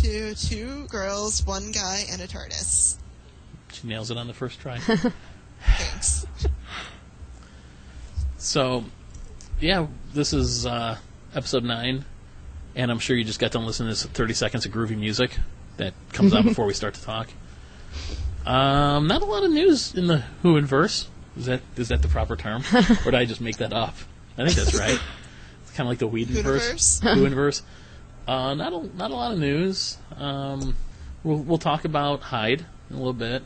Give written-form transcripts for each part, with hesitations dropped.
to 2 girls, 1 guy, and a TARDIS. She nails it on the first try. Thanks. So, yeah, this is episode 9, and I'm sure you just got to listen to this 30 seconds of groovy music that comes on before we start to talk. Not a lot of news in the Who-inverse. Is that the proper term? Or did I just make that up? I think that's right. It's kind of like the Weed-inverse. Who-inverse. Not a lot of news. We'll talk about Hyde in a little bit.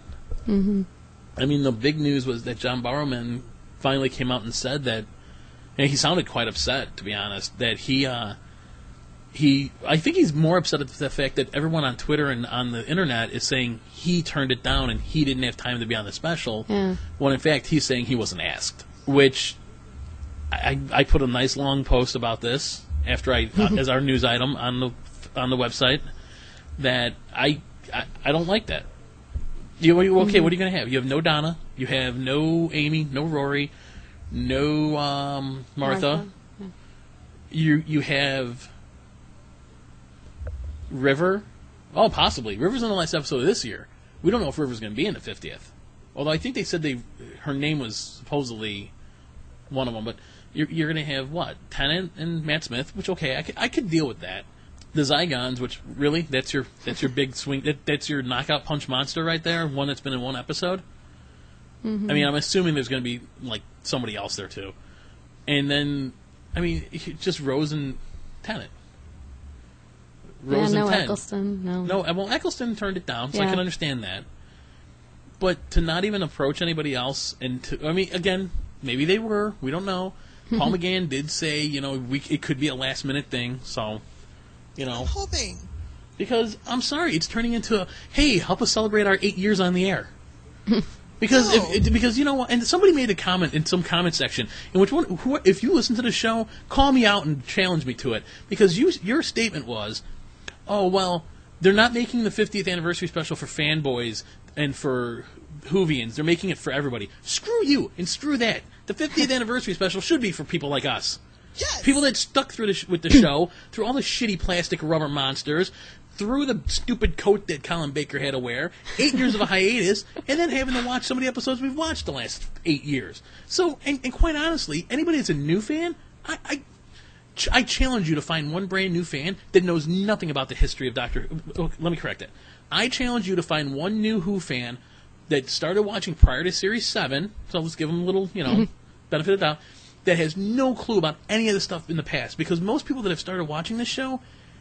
Mm-hmm. I mean, the big news was that John Barrowman finally came out and said that, and he sounded quite upset, to be honest, that I think he's more upset at the fact that everyone on Twitter and on the internet is saying he turned it down and he didn't have time to be on the special, when in fact he's saying he wasn't asked. Which, I put a nice long post about this after as our news item on the website, that I don't like that. Okay, what are you going to have? You have no Donna, you have no Amy, no Rory, no Martha. You have River. Oh, possibly. River's in the last episode of this year. We don't know if River's going to be in the 50th. Although I think they said her name was supposedly one of them. But you're going to have, what, Tennant and Matt Smith, which, okay, I could deal with that. The Zygons, which, really, that's your big swing, that's your knockout punch monster right there, one that's been in one episode. Mm-hmm. I mean, I'm assuming there's going to be, like, somebody else there, too. And then, I mean, just Rose and Tennant. Rose and Tennant. Eccleston, no. Well, Eccleston turned it down, so I can understand that. But to not even approach anybody else, again, maybe they were, we don't know. Paul McGann did say, it could be a last-minute thing, so... I'm hoping. Because, I'm sorry, it's turning into hey, help us celebrate our 8 years on the air. Because, because you know what, and somebody made a comment in some comment section, in which if you listen to the show, call me out and challenge me to it. Because your statement was, oh, well, they're not making the 50th anniversary special for fanboys and for Whovians. They're making it for everybody. Screw you, and screw that. The 50th anniversary special should be for people like us. Yes. People that stuck through with the show, through all the shitty plastic rubber monsters, through the stupid coat that Colin Baker had to wear, 8 years of a hiatus, and then having to watch some of the episodes we've watched the last 8 years. So, and quite honestly, anybody that's a new fan, I challenge you to find one brand new fan that knows nothing about the history of Doctor Who. Let me correct it. I challenge you to find one new Who fan that started watching prior to Series 7, so let's give them a little, benefit of the doubt, that has no clue about any of the stuff in the past. Because most people that have started watching this show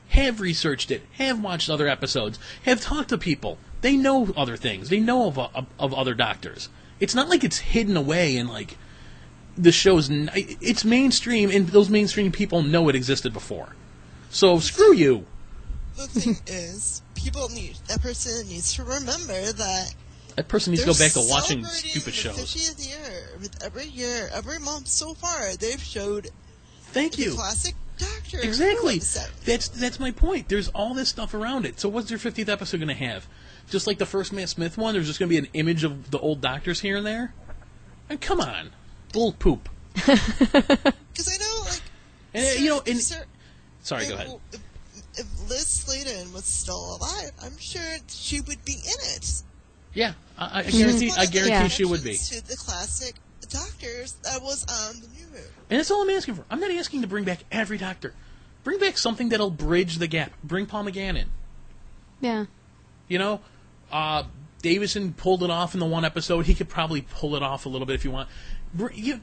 have researched it, have watched other episodes, have talked to people. They know other things. They know of other doctors. It's not like it's hidden away and like the show's... It's mainstream, and those mainstream people know it existed before. So, screw you. The thing is, that person needs to remember that that person needs to go back to watching stupid shows. 50th year, with every month so far, they've showed Thank you. Classic Doctor. Exactly. That's my point. There's all this stuff around it. So what's your 50th episode going to have? Just like the first Matt Smith one, there's just going to be an image of the old doctors here and there? And come on. Little poop. Because I know, sorry, go ahead. If Liz Sladen was still alive, I'm sure she would be in it. Yeah, I guarantee she would be. To the classic doctors that was on the new Who. And that's all I'm asking for. I'm not asking to bring back every doctor. Bring back something that'll bridge the gap. Bring Paul McGann in. Yeah. Davison pulled it off in the one episode. He could probably pull it off a little bit if you want.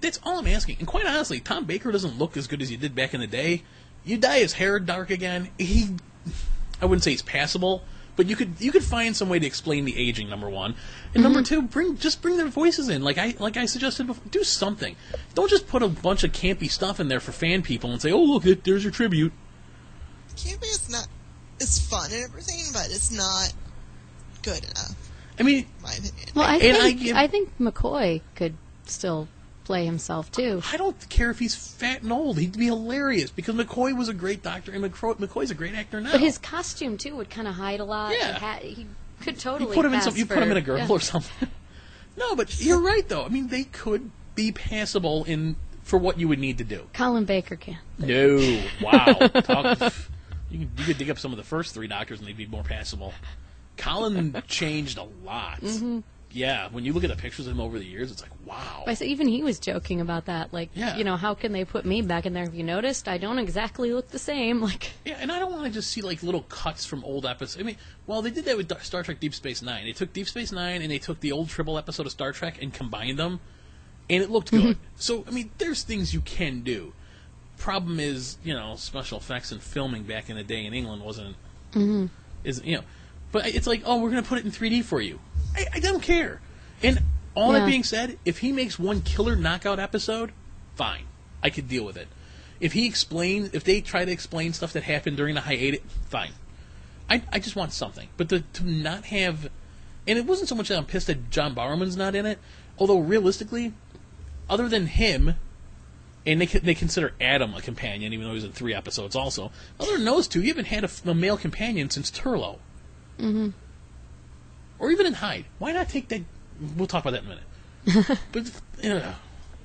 That's all I'm asking. And quite honestly, Tom Baker doesn't look as good as he did back in the day. You dye his hair dark again. I wouldn't say he's passable, but you could find some way to explain the aging. Number one, and number two, bring their voices in. Like I suggested before, do something. Don't just put a bunch of campy stuff in there for fan people and say, "Oh, look, there's your tribute." Campy it's fun and everything, but it's not good enough. I mean, in my opinion. Well, I think McCoy could still play himself too. I don't care if he's fat and old. He'd be hilarious because McCoy was a great doctor and McCoy's a great actor now. But his costume too would kind of hide a lot. Yeah, he could totally. You put him in a girl or something. No, but you're right though. I mean, they could be passable for what you would need to do. Colin Baker can. No, wow. You could dig up some of the first 3 Doctors and they'd be more passable. Colin changed a lot. Mm-hmm. Yeah, when you look at the pictures of him over the years, it's like, wow. I said, even he was joking about that. Like, how can they put me back in there? Have you noticed? I don't exactly look the same. Like, yeah, and I don't want to just see like little cuts from old episodes. I mean, well, they did that with Star Trek Deep Space Nine. They took Deep Space Nine and they took the old Tribble episode of Star Trek and combined them, and it looked good. So, I mean, there's things you can do. Problem is, special effects and filming back in the day in England wasn't, but it's like, oh, we're going to put it in 3D for you. I don't care. And all that being said, if he makes one killer knockout episode, fine. I could deal with it. If they try to explain stuff that happened during the hiatus, fine. I just want something. But to not have... And it wasn't so much that I'm pissed that John Barrowman's not in it, although realistically, other than him, and they consider Adam a companion, even though he's in 3 episodes also, other than those 2, you haven't had a male companion since Turlough. Mm-hmm. Or even in Hyde. Why not take that... We'll talk about that in a minute. But,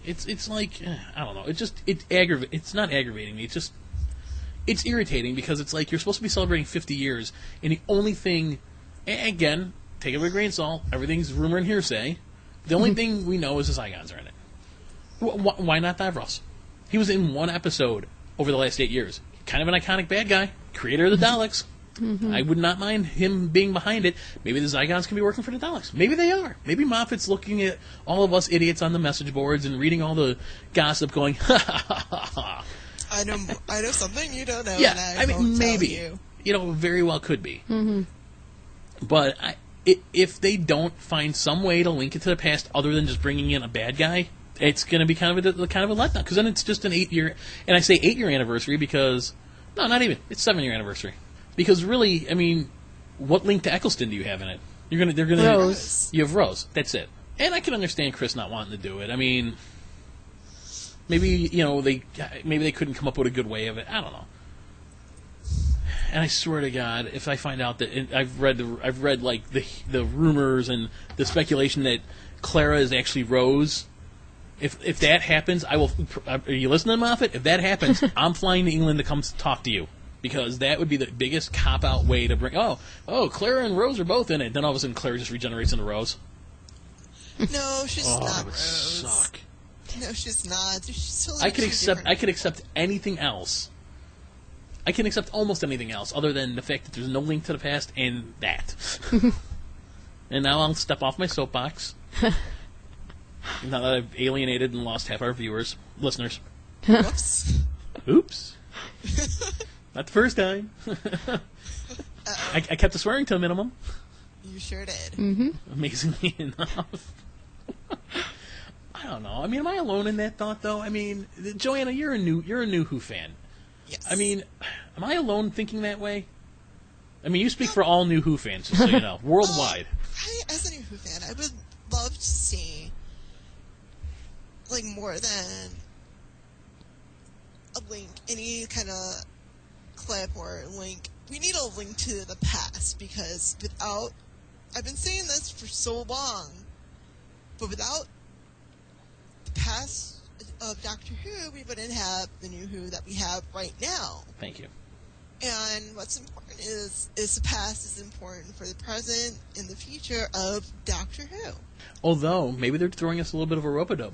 it's like... I don't know. It's not aggravating me. It's irritating because it's like you're supposed to be celebrating 50 years, and the only thing... Again, take it with a grain of salt. Everything's rumor and hearsay. The only thing we know is the Zygons are in it. Why not Davros? He was in 1 episode over the last 8 years. Kind of an iconic bad guy. Creator of the Daleks. I would not mind him being behind it. Maybe the Zygons can be working for the Daleks. Maybe they are. Maybe Moffat's looking at all of us idiots on the message boards and reading all the gossip going, ha ha ha ha. I know something you don't know. Yeah, and I mean, maybe. You. Very well could be. Mm-hmm. But if they don't find some way to link it to the past other than just bringing in a bad guy, it's going to be kind of a letdown. Because then it's just an 8-year, and I say 8-year anniversary because, no, not even. It's 7-year anniversary. Because really, I mean, what link to Eccleston do you have in it? They're gonna Rose. You have Rose. That's it. And I can understand Chris not wanting to do it. I mean, maybe they couldn't come up with a good way of it. I don't know. And I swear to God, if I find out that I've read like the rumors and the speculation that Clara is actually Rose. If that happens, I will. Are you listening, Moffat? If that happens, I'm flying to England to come talk to you. Because that would be the biggest cop-out way to bring... Oh, Clara and Rose are both in it. Then all of a sudden Clara just regenerates into Rose. No, she's not that would Rose. suck. No, she's not. She's totally I could accept anything else. I can accept almost anything else other than the fact that there's no link to the past and that. And now I'll step off my soapbox. Now that I've alienated and lost half our listeners. Whoops. Oops. Not the first time. I kept the swearing to a minimum. You sure did. Mm-hmm. Amazingly enough. I don't know. I mean, am I alone in that thought, though? I mean, Joanna, you're a new Who fan. Yes. I mean, am I alone thinking that way? I mean, you speak for all new Who fans, just so you know, worldwide. As a new Who fan, I would love to see like more than a link, any kind of clip or link. We need a link to the past because I've been saying this for so long, but without the past of Doctor Who, we wouldn't have the new Who that we have right now. Thank you. And what's important is the past is important for the present and the future of Doctor Who. Although, maybe they're throwing us a little bit of a rope-a-dope.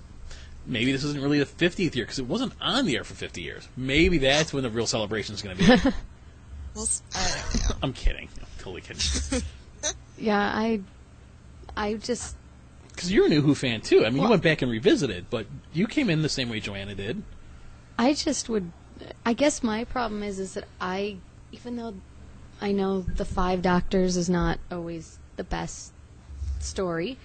Maybe this isn't really the 50th year, because it wasn't on the air for 50 years. Maybe that's when the real celebration is going to be. Well, I don't know. I'm kidding. I'm totally kidding. Yeah, I just... Because you're a new Who fan, too. I mean, you went back and revisited, but you came in the same way Joanna did. I just would... I guess my problem is that even though I know the 5 Doctors is not always the best story...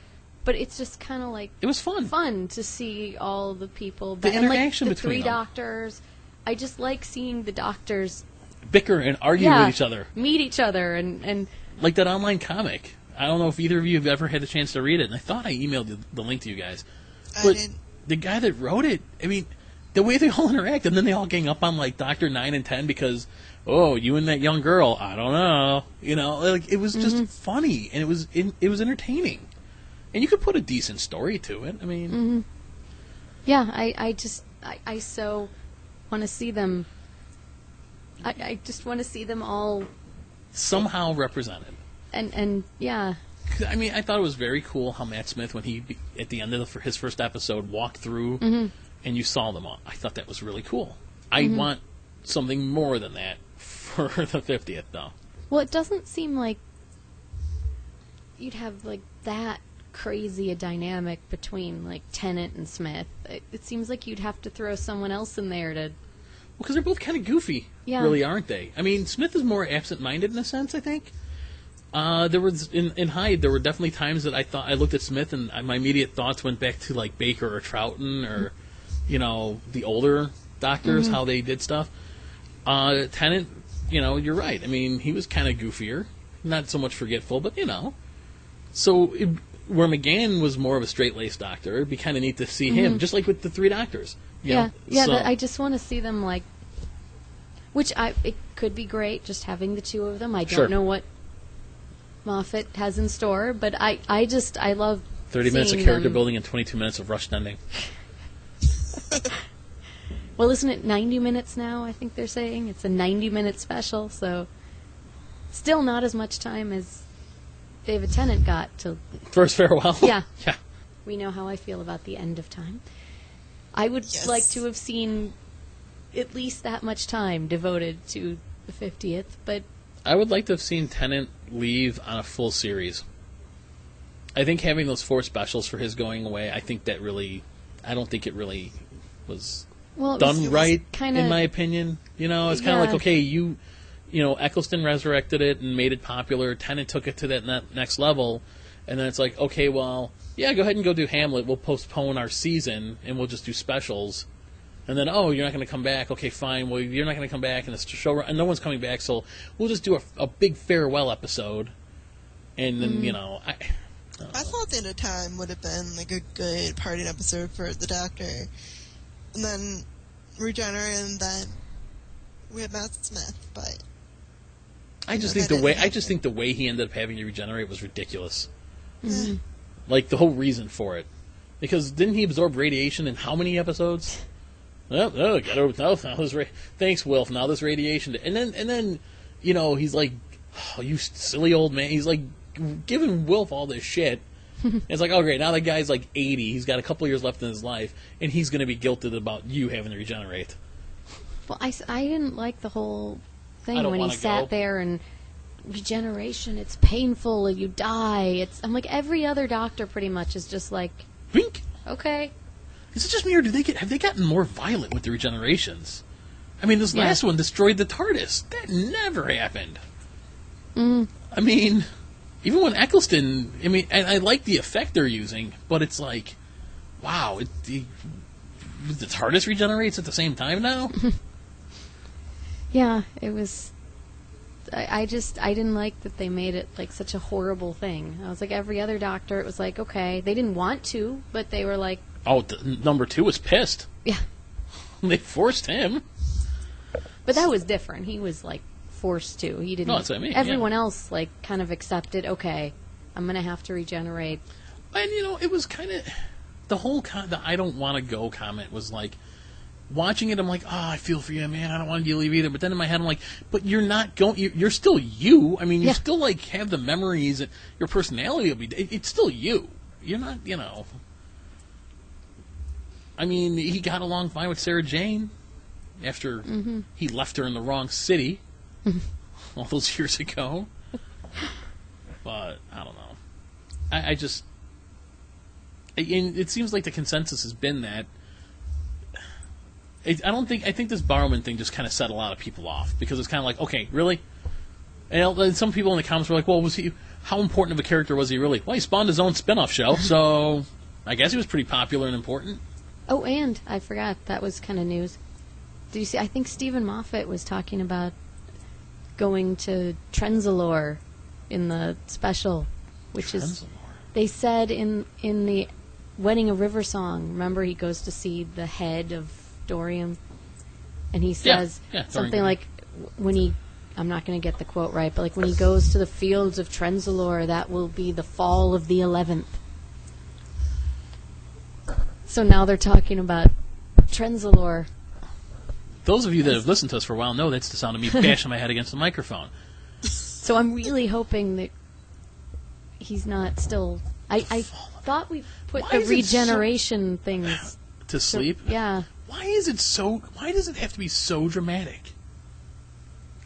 But it's just kind of like... It was fun. Fun to see all the people. The interaction the between 3 them. Doctors. I just like seeing the Doctors... bicker and argue with each other. Meet each other and... Like that online comic. I don't know if either of you have ever had a chance to read it, and I thought I emailed the link to you guys. But the guy that wrote it, I mean, the way they all interact, and then they all gang up on, like, Dr. 9 and 10 because, oh, you and that young girl, I don't know. You know, like, it was just funny, and it was entertaining. And you could put a decent story to it. I mean... Mm-hmm. Yeah, I so want to see them I just want to see them all somehow represented. And yeah. I mean, I thought it was very cool how Matt Smith, when he, at the end of his first episode, walked through and you saw them all. I thought that was really cool. I want something more than that for the 50th, though. Well, it doesn't seem like you'd have, like, that crazy a dynamic between, like, Tennant and Smith. It seems like you'd have to throw someone else in there to... Well, because they're both kind of goofy, really, aren't they? I mean, Smith is more absent-minded in a sense, I think. There was in Hyde, there were definitely times that I looked at Smith and my immediate thoughts went back to like Baker or Troughton or, you know, the older doctors, how they did stuff. Tennant, you know, you're right. I mean, he was kind of goofier, not so much forgetful, but you know. So where McGann was more of a straight-laced doctor, it'd be kind of neat to see him, just like with the three doctors. Yeah, I just want to see them like, it could be great just having the two of them. I don't know what Moffat has in store, but I love 30 minutes of character building and 22 minutes of rushed ending. Well, isn't it 90 minutes now? I think they're saying it's a 90-minute special, so still not as much time as David Tennant got to first farewell. Yeah. Yeah. We know how I feel about the end of time. I would like to have seen at least that much time devoted to the 50th, but I would like to have seen Tennant leave on a full series. I think having those 4 specials for his going away, I don't think it really was done right, in my opinion. You know, it's kind of like, okay, you know, Eccleston resurrected it and made it popular. Tennant took it to that next level. And then it's like, okay, well, yeah, go ahead and go do Hamlet. We'll postpone our season and we'll just do specials. And then, oh, you're not going to come back. Okay, fine. Well, you're not going to come back, and it's show, and no one's coming back. So we'll just do a big farewell episode, and then you know, I thought the end of time would have been like a good parting episode for the Doctor, and then regenerate, and then we had Matt Smith. But I just think the way he ended up having to regenerate was ridiculous. Like the whole reason for it, because didn't he absorb radiation in how many episodes? Thanks, Wilf. Now this radiation, and then, you know, he's like, oh, you silly old man. He's like giving Wilf all this shit. And it's like, oh great, now that guy's like 80. He's got a couple years left in his life, and he's going to be guilted about you having to regenerate. Well, I didn't like the whole thing when he sat there and regeneration. It's painful. You die. I'm like every other doctor pretty much is just like, wink. Okay. Is it just me, or have they gotten more violent with the regenerations? I mean, this last one destroyed the TARDIS. That never happened. I mean, even when Eccleston... I mean, I like the effect they're using, but it's like, wow, the TARDIS regenerates at the same time now? Yeah, it was... I didn't like that they made it like such a horrible thing. I was like, every other doctor, it was like, okay, they didn't want to, but they were like... Oh, number 2 was pissed. Yeah. They forced him. But that was different. He was, like, forced to. He didn't... No, that's what I mean. Everyone else, like, kind of accepted, okay, I'm going to have to regenerate. And, you know, it was kind of... The whole the I don't want to go comment was, like... Watching it, I'm like, oh, I feel for you, man. I don't want you to leave either. But then in my head, I'm like, but you're not going... You're still you. I mean, you still, like, have the memories. And your personality will be... It's still you. You're not, you know... I mean, he got along fine with Sarah Jane after he left her in the wrong city all those years ago. But, I don't know. I just... It seems like the consensus has been that... I think this Barrowman thing just kind of set a lot of people off, because it's kind of like, okay, really? And some people in the comments were like, well, how important of a character was he really? Well, he spawned his own spin-off show, so I guess he was pretty popular and important. Oh, and I forgot, that was kind of news. Did you see? I think Stephen Moffat was talking about going to Trenzalore in the special, which is, they said in the Wedding of River Song, remember he goes to see the head of Dorium, and he says something like, when he, I'm not going to get the quote right, but like when he goes to the fields of Trenzalore, that will be the fall of the 11th. So now they're talking about Trenzalore those of you that have listened to us for a while know that's the sound of me bashing my head against the microphone. So I'm really hoping that he's not still... I thought we put the regeneration things... To sleep? Yeah. Why does it have to be so dramatic?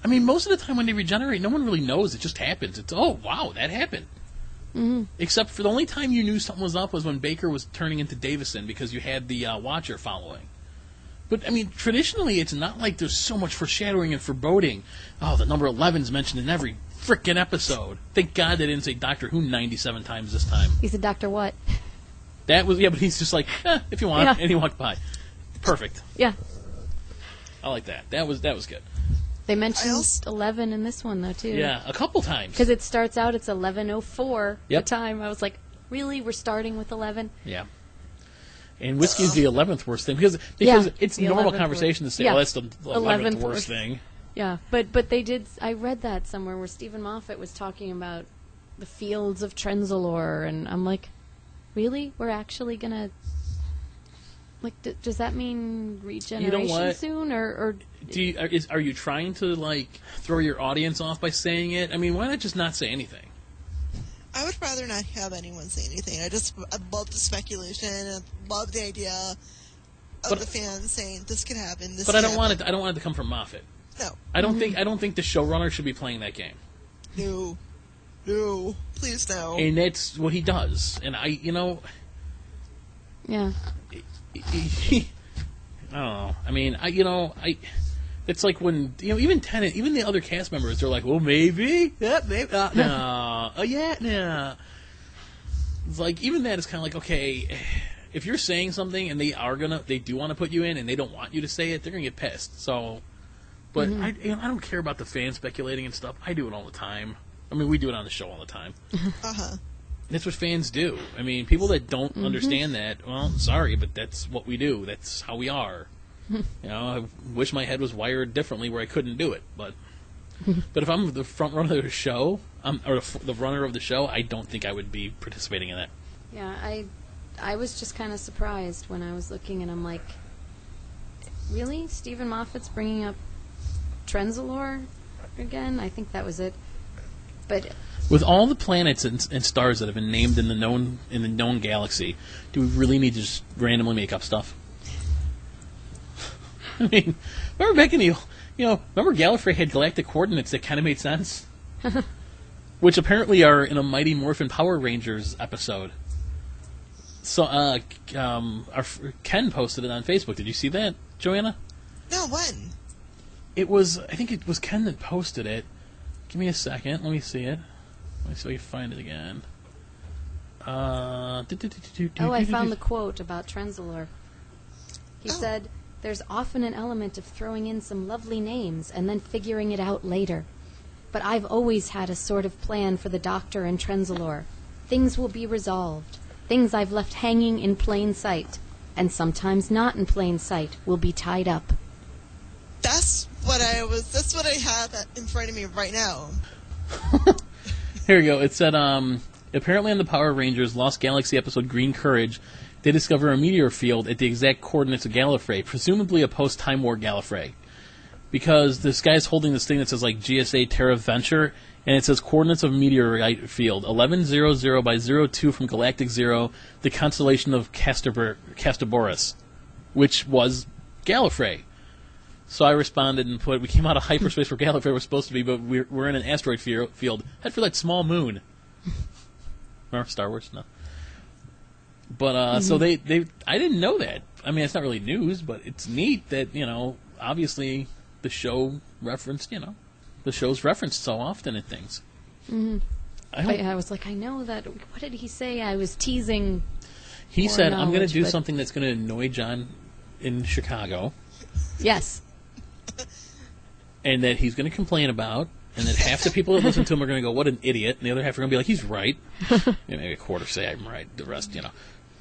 I mean, most of the time when they regenerate, no one really knows. It just happens. It's, oh, wow, that happened. Mm-hmm. Except for the only time you knew something was up was when Baker was turning into Davison because you had the Watcher following. But, I mean, traditionally, it's not like there's so much foreshadowing and foreboding. Oh, the number 11's mentioned in every frickin' episode. Thank God they didn't say Doctor Who 97 times this time. He said Doctor what? That was, yeah, but he's just like, if you want, Yeah. and he walked by. Perfect. Yeah. I like that. That was good. They mentioned 11 in this one, though, too. Yeah, a couple times. Because it starts out, it's 11:04 Yep. the time. I was like, really? We're starting with 11? Yeah. And whiskey's the 11th worst thing because Yeah, it's the normal 11th conversation to say, Yeah. well, that's the 11th worst thing. Yeah, but they did... I read that somewhere where Stephen Moffat was talking about the fields of Trenzalore, and I'm like, really? We're actually going to... Like, does that mean regeneration what? soon, or Are you trying to, like, throw your audience off by saying it? I mean, why not just not say anything? I would rather not have anyone say anything. I love the speculation. I love the idea of the fans saying this could happen. This But could I don't want happen. it. I don't want it to come from Moffat. No. I don't think the showrunner should be playing that game. No, please no. And that's what he does. And I don't yeah. know. I mean, it's like when, even Tennant, even the other cast members, they're like, well, maybe, yeah, maybe, no, oh yeah, no. It's like, even that is kind of like, okay, if you're saying something and they do want to put you in and they don't want you to say it, they're gonna get pissed. So, but I don't care about the fans speculating and stuff. I do it all the time. I mean, we do it on the show all the time. That's what fans do. I mean, people that don't understand that, well, sorry, but that's what we do. That's how we are. I wish my head was wired differently where I couldn't do it. But if I'm the front runner of the show, or the runner of the show, I don't think I would be participating in that. Yeah, I was just kind of surprised when I was looking, and I'm like, really? Stephen Moffat's bringing up Trenzalore again? I think that was it. But with all the planets and stars that have been named in the known galaxy, do we really need to just randomly make up stuff? I mean, remember back in remember Gallifrey had galactic coordinates that kind of made sense? Which apparently are in a Mighty Morphin Power Rangers episode. So, Ken posted it on Facebook. Did you see that, Joanna? No, when? I think it was Ken that posted it. Give me a second. Let me see it. Let me see if I can find it again. I found the quote about Trenzalore. He said, "There's often an element of throwing in some lovely names and then figuring it out later. But I've always had a sort of plan for the Doctor and Trenzalore. Things will be resolved. Things I've left hanging in plain sight, and sometimes not in plain sight, will be tied up." That's what I have in front of me right now. Here we go. It said, apparently in the Power Rangers Lost Galaxy episode Green Courage, they discover a meteor field at the exact coordinates of Gallifrey, presumably a post-Time War Gallifrey. Because this guy's holding this thing that says, like, GSA Terra Venture, and it says coordinates of meteorite field, 1100 by 02 from Galactic Zero, the constellation of Castoboris, which was Gallifrey. So I responded and put, we came out of hyperspace where Gallifrey was supposed to be, but we're in an asteroid field. Head for that small moon. Remember Star Wars? No. But, so I didn't know that. I mean, it's not really news, but it's neat that, obviously the show referenced, the show's referenced so often in things. Mm-hmm. I was like, I know that. What did he say? I was teasing. He said, I'm going to do something that's going to annoy John in Chicago. Yes. And that he's going to complain about, and that half the people that listen to him are going to go, what an idiot, and the other half are going to be like, he's right. Maybe a quarter say I'm right, the rest,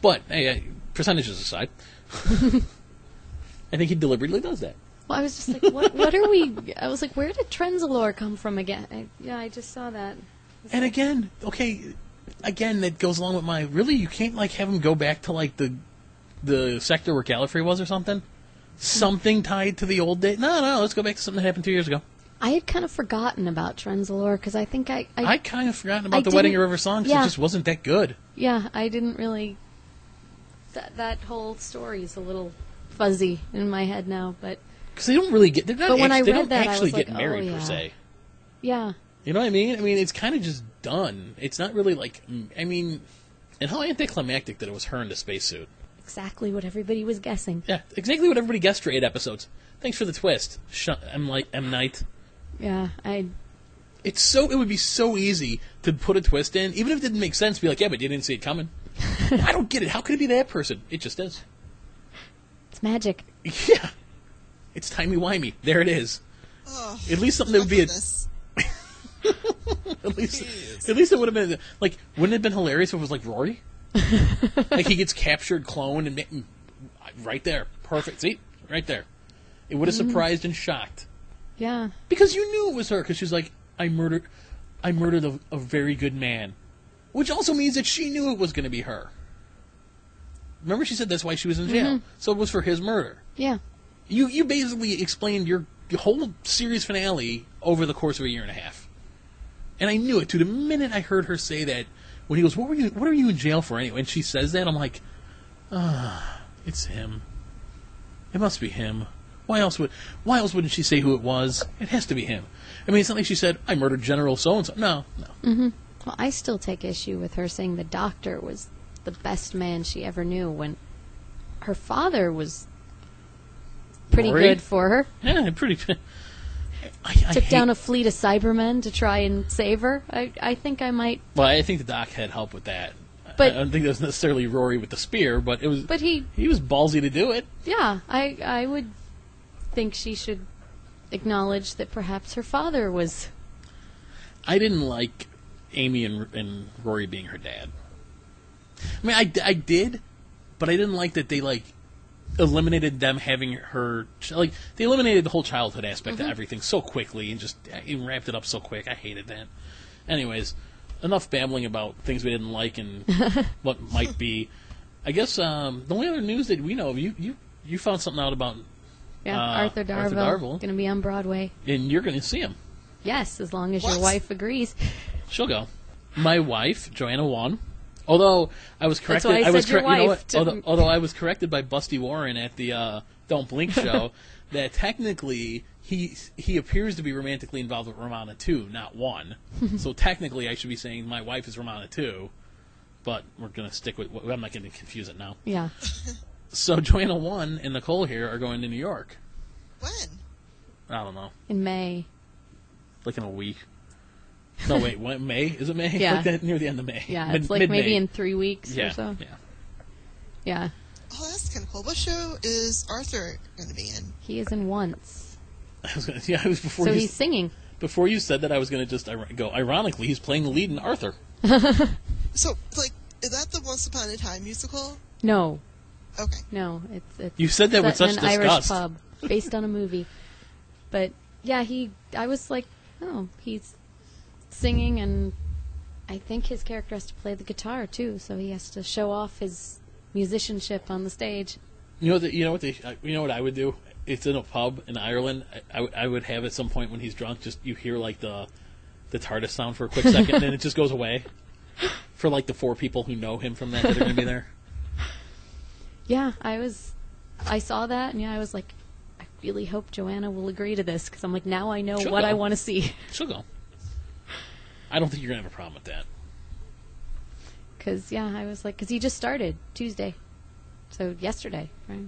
But, hey, percentages aside, I think he deliberately does that. Well, I was just like, what are we... I was like, where did Trenzalore come from again? I just saw that. And again, that goes along with really, you can't, have him go back to, the sector where Gallifrey was or something? something tied to the old day. No, let's go back to something that happened 2 years ago. I had kind of forgotten about Trenzalore because I think I kind of forgotten about the Wedding River song because it just wasn't that good. Yeah, I didn't really... That whole story is a little fuzzy in my head now, but... Because they don't really get... They don't actually like, get married, per se. Yeah. You know what I mean? I mean, it's kind of just done. It's not really like... I mean... And how anticlimactic that it was her in the spacesuit. Exactly what everybody was guessing. Yeah, exactly what everybody guessed for 8 episodes. Thanks for the twist, M. Night. Yeah, It would be so easy to put a twist in, even if it didn't make sense. Be like, yeah, but you didn't see it coming. I don't get it. How could it be that person? It just is. It's magic. Yeah, it's timey-wimey. There it is. Oh, at least something that would be at least it would have been like. Wouldn't it have been hilarious if it was like Rory? Like he gets captured, cloned, and right there, perfect. See, right there. It would have surprised and shocked. Yeah. Because you knew it was her, because she's like, I murdered a very good man. Which also means that she knew it was going to be her. Remember she said that's why she was in jail. So it was for his murder. Yeah. You basically explained your whole series finale over the course of a year and a half. And I knew it, too. The minute I heard her say that, when he goes, what are you in jail for anyway? And she says that, I'm like, it's him. It must be him. Why else wouldn't she say who it was? It has to be him. I mean, it's not like she said, I murdered General so-and-so. No. Mm-hmm. Well, I still take issue with her saying the doctor was the best man she ever knew when her father was pretty good for her. Yeah, pretty. Took down a fleet of Cybermen to try and save her. I think I might... Well, I think the doc had help with that. But, I don't think it was necessarily Rory with the spear, but it was... But he was ballsy to do it. Yeah, I would think she should acknowledge that perhaps her father was... I didn't like Amy and Rory being her dad. I mean, I did, but I didn't like that they, like, eliminated them having her... Like, they eliminated the whole childhood aspect of everything so quickly and just wrapped it up so quick. I hated that. Anyways, enough babbling about things we didn't like and what might be. I guess the only other news that we know of, you found something out about... Arthur Darvill. Going to be on Broadway. And you're going to see him. Yes, as long as your wife agrees. She'll go. My wife, Joanna Wan. Although I was corrected, That's why I said your wife. Although I was corrected by Busty Warren at the Don't Blink show that technically he appears to be romantically involved with Romana 2, not 1. So technically I should be saying my wife is Romana 2, but we're going to stick with... I'm not going to confuse it now. Yeah. So Joanna 1 and Nicole here are going to New York. When? I don't know. In May. Like in a week. No, wait, when, May? Is it May? Yeah. Like that, near the end of May. Yeah, it's like mid-May. maybe in 3 weeks or so. Yeah. Yeah. Oh, that's kind of cool. What show is Arthur going to be in? He is in Once. I was before. So he's singing. Before you said that, I was going to just go. Ironically, he's playing the lead in Arthur. So, like, is that the Once Upon a Time musical? No. Okay. No, it's you said that with such an disgust. Irish pub based on a movie. But yeah, I was like, oh, he's singing, and I think his character has to play the guitar too, so he has to show off his musicianship on the stage. You know what I would do? It's in a pub in Ireland. I would have at some point when he's drunk, just you hear like the TARDIS sound for a quick second, and then it just goes away. For like the 4 people who know him from that are going to be there. Yeah, I saw that, and I was like, I really hope Joanna will agree to this, because I'm like, now I know what I want to see. She'll go. I don't think you're going to have a problem with that. Because, I was like, because he just started Tuesday. So, yesterday, right?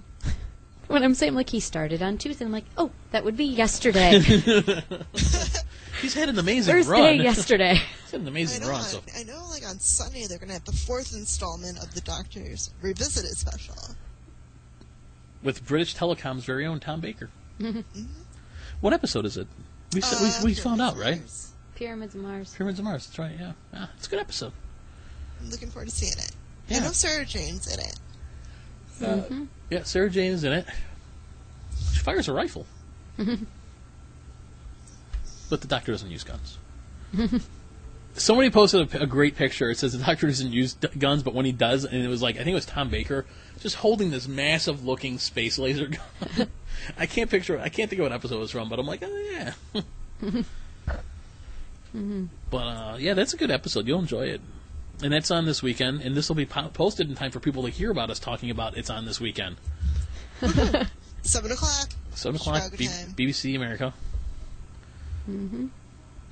When I'm saying, like, he started on Tuesday, I'm like, oh, that would be yesterday. He's had an amazing Thursday, run. yesterday. He's had an amazing run. I know, like, on Sunday they're going to have the 4th installment of the Doctor's Revisited special. With British Telecom's very own Tom Baker. Mm-hmm. What episode is it? We found out, right? Pyramids of Mars. Pyramids of Mars, that's right, yeah. It's a good episode. I'm looking forward to seeing it. Yeah. I know Sarah Jane's in it. Yeah, Sarah Jane is in it. She fires a rifle. But the Doctor doesn't use guns. somebody posted a great picture. It says the Doctor doesn't use guns, but when he does, and it was like, I think it was Tom Baker, just holding this massive looking space laser gun. I can't think of what episode it was from, but I'm like, oh yeah. But yeah, that's a good episode. You'll enjoy it. And that's on this weekend, and this will be posted in time for people to hear about us talking about it's on this weekend. 7 o'clock. 7 o'clock, Chicago time. BBC America.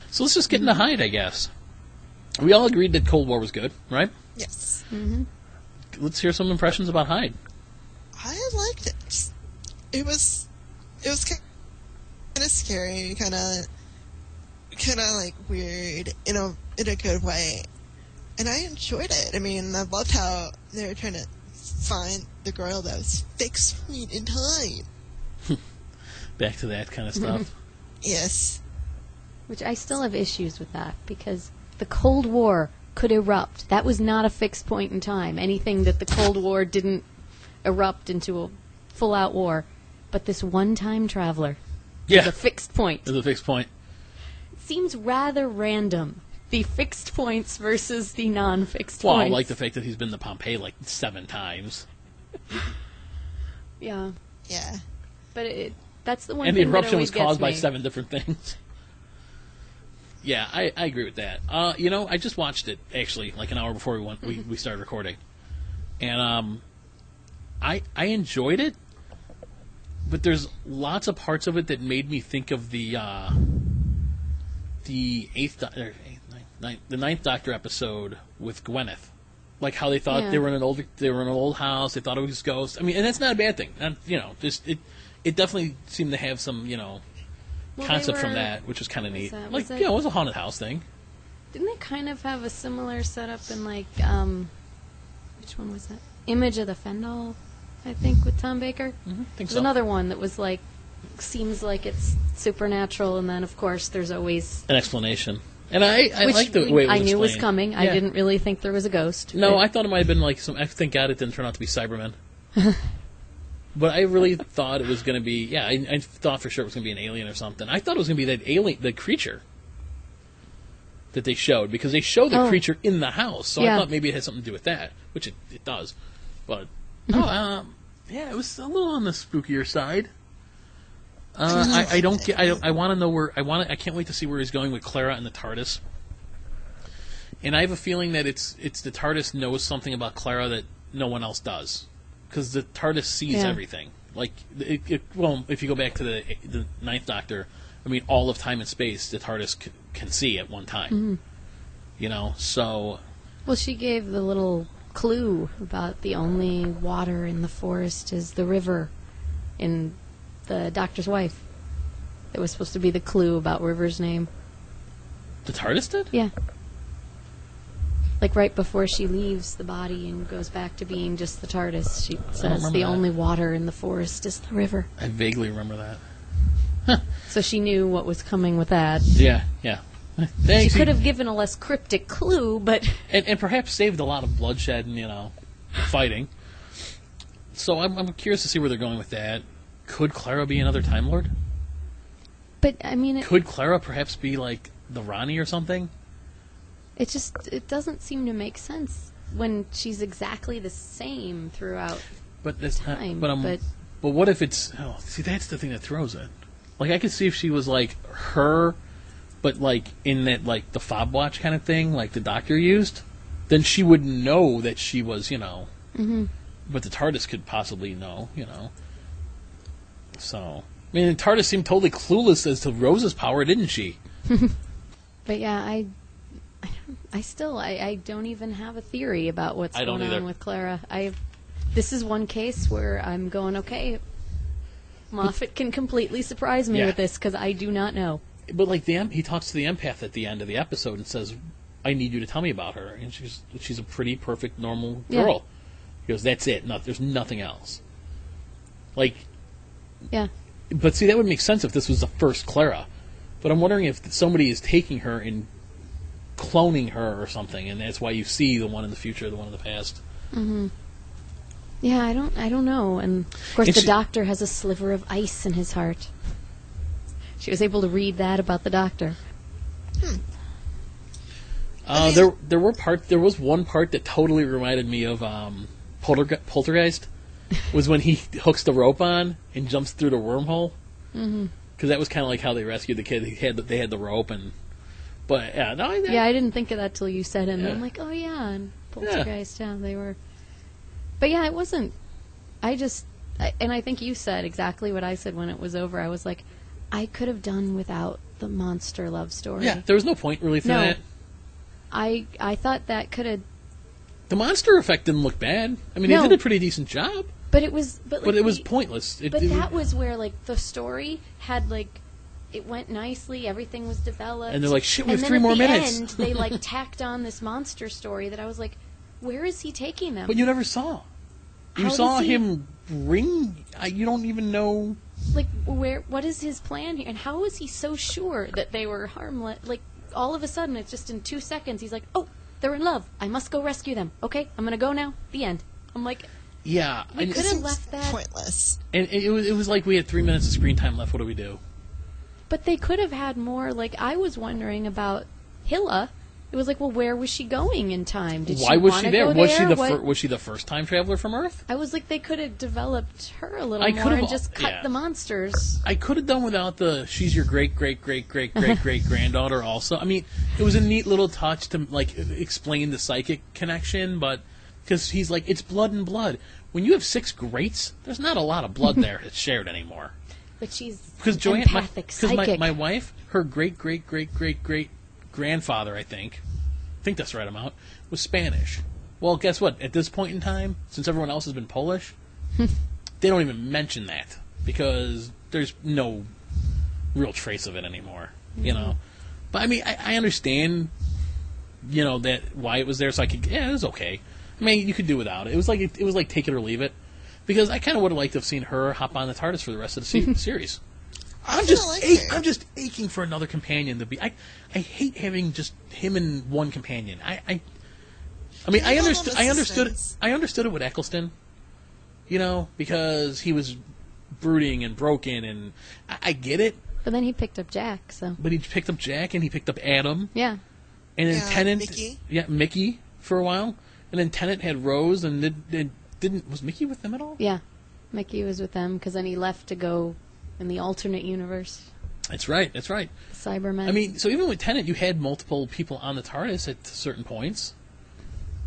So let's just get into Hyde, I guess. We all agreed that Cold War was good, right? Yes. Let's hear some impressions about Hyde. I liked it. It was kind of scary, kind of like weird in a good way, and I enjoyed it. I mean, I loved how they were trying to find the girl that was fixed in time. Back to that kind of stuff. Yes. Which I still have issues with that, because the Cold War could erupt. That was not a fixed point in time. Anything that the Cold War didn't erupt into a full-out war. But this one time traveler is a fixed point. It's a fixed point. It seems rather random, the fixed points versus the non-fixed Well, points. I like the fact that he's been to Pompeii like 7 times. Yeah. Yeah. But that's the one And the thing that eruption always was caused by gets me. 7 different things. Yeah, I agree with that. I just watched it, actually, like an hour before we started recording. And I enjoyed it, but there's lots of parts of it that made me think of the Ninth Doctor episode with Gwyneth. Like how they thought they were in an old house, they thought it was ghosts. I mean, and that's not a bad thing. And, it definitely seemed to have some, concept from that, which was kind of neat. It was a haunted house thing. Didn't they kind of have a similar setup in, like, which one was that? Image of the Fendal, I think, with Tom Baker? Think There's so. another one that was, like, seems like it's supernatural, and then, of course, there's always... An explanation. And I which liked the way it was I knew was explained. coming. Yeah. I didn't really think there was a ghost. No, but- I thought it might have been like some... Thank God it didn't turn out to be Cybermen. But I really thought it was going to be... Yeah, I thought for sure it was going to be an alien or something. I thought it was going to be that alien, the creature that they showed, because they showed the creature in the house. So I thought maybe it had something to do with that, which it does. But, yeah, it was a little on the spookier side. I want to know where... I can't wait to see where he's going with Clara and the TARDIS. And I have a feeling that it's the TARDIS knows something about Clara that no one else does. Because the TARDIS sees everything. Like, well, if you go back to the Ninth Doctor, I mean, all of time and space, the TARDIS can see at one time. So... Well, she gave the little clue about the only water in the forest is the river in the Doctor's wife. It was supposed to be the clue about River's name. The TARDIS did? Yeah. Like right before she leaves the body and goes back to being just the TARDIS, she says the only water in the forest is the river. I vaguely remember that. So she knew what was coming with that. Yeah. Thanks. She could have given a less cryptic clue, but... And perhaps saved a lot of bloodshed and, fighting. So I'm curious to see where they're going with that. Could Clara be another Time Lord? But, I mean... Could Clara perhaps be, like, the Ronnie or something? It doesn't seem to make sense when she's exactly the same throughout but that's time. Not, but what if it's... Oh, see, that's the thing that throws it. Like, I could see if she was, like, her, but, like, in that, like, the fob watch kind of thing, like the Doctor used, then she would know that she was, But the TARDIS could possibly know, So... I mean, the TARDIS seemed totally clueless as to Rose's power, didn't she? But, yeah, I don't even have a theory about what's going on with Clara. This is one case where I'm going, okay, Moffat can completely surprise me with this because I do not know. But like he talks to the empath at the end of the episode and says, "I need you to tell me about her." And she's a pretty perfect, normal girl. He goes, "That's it. There's nothing else." Like, yeah. But see, that would make sense if this was the first Clara. But I'm wondering if somebody is taking her and cloning her or something, and that's why you see the one in the future, the one in the past. Mm-hmm. Yeah, I don't know. And of course, the Doctor has a sliver of ice in his heart. She was able to read that about the Doctor. There was one part that totally reminded me of Poltergeist. Was when he hooks the rope on and jumps through the wormhole. Because that was kind of like how they rescued the kid. They had the rope but yeah, no. I didn't think of that till you said it. And I'm like, oh yeah, and Poltergeist, they were. But yeah, it wasn't. And I think you said exactly what I said when it was over. I was like, I could have done without the monster love story. Yeah, there was no point really for that. I thought that could have. The monster effect didn't look bad. I mean, they did a pretty decent job. But it was. But it was pointless. That was where the story had it went nicely. Everything was developed. And they're like, shit, we have 3 more minutes. And then at the end, they tacked on this monster story that I was like, where is he taking them? But you never saw. You saw him ring. You don't even know. What is his plan here? And how is he so sure that they were harmless? All of a sudden, it's just in 2 seconds, he's like, oh, they're in love. I must go rescue them. Okay, I'm going to go now. The end. I'm like, yeah. We could have left that. Pointless. And it was like we had 3 minutes of screen time left. What do we do? But they could have had more. I was wondering about Hilla. It was like, well, where was she going in time? Why was she there? Was Was she the first time traveler from Earth? I was like, they could have developed her a little more and just cut the monsters. I could have done without she's your great granddaughter also. I mean, it was a neat little touch to explain the psychic connection, but because he's like, it's blood and blood. When you have 6 greats, there's not a lot of blood there that's shared anymore. But she's empathic, psychic. My wife, her great grandfather, I think that's the right amount, was Spanish. Well, guess what? At this point in time, since everyone else has been Polish, they don't even mention that because there's no real trace of it anymore. You know, but I mean, I understand. That why it was there, so I could. Yeah, it was okay. I mean, you could do without it. It was like take it or leave it, because I kind of would have liked to have seen her hop on the TARDIS for the rest of the series. I'm just aching for another companion to be. I hate having just him and one companion. I understood it with Eccleston, because he was brooding and broken, and I get it. But then he picked up Jack, so. But he picked up Jack, and he picked up Adam. Yeah. And then Tennant. Mickey. Yeah, Mickey for a while, and then Tennant had Rose, and didn't was Mickey with them at all? Yeah, Mickey was with them because then he left to go in the alternate universe. That's right. Cybermen. I mean, so even with Tennant, you had multiple people on the TARDIS at certain points.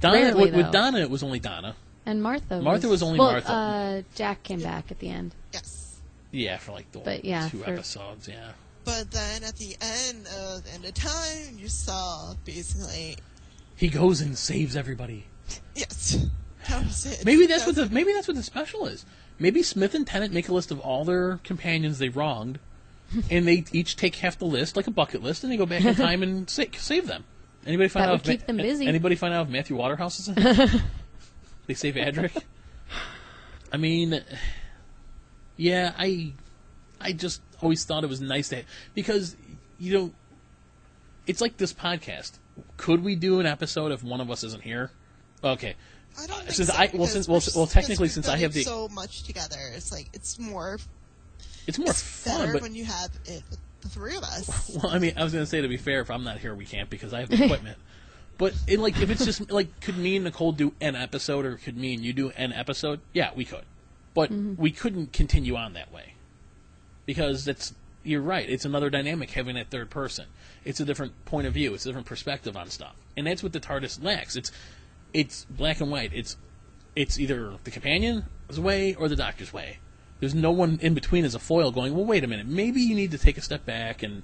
With Donna, it was only Donna. And Martha. Martha was only Martha. Jack came back at the end. Yes. Yeah, for the 2 episodes, yeah. But then at the end of time, you saw basically... He goes and saves everybody. Yes. That was it. Maybe that's what the special is. Maybe Smith and Tennant make a list of all their companions they wronged, and they each take half the list, like a bucket list, and they go back in time and save them. Anybody find out? Keep them busy. Anybody find out if Matthew Waterhouse is in it? They save Adric. I mean, yeah, I just always thought it was nice to because it's like this podcast. Could we do an episode if one of us isn't here? Okay. I don't think since technically since I have so much together, it's more fun when you have it with the 3 of us. Well, I mean, I was going to say, to be fair, if I'm not here, we can't because I have the equipment. But if it's just could me and Nicole do an episode, or could me and you do an episode? Yeah, we could, but we couldn't continue on that way because you're right. It's another dynamic having that third person. It's a different point of view. It's a different perspective on stuff, and that's what the TARDIS lacks. It's black and white. It's either the companion's way or the Doctor's way. There's no one in between as a foil going, well, wait a minute, maybe you need to take a step back, and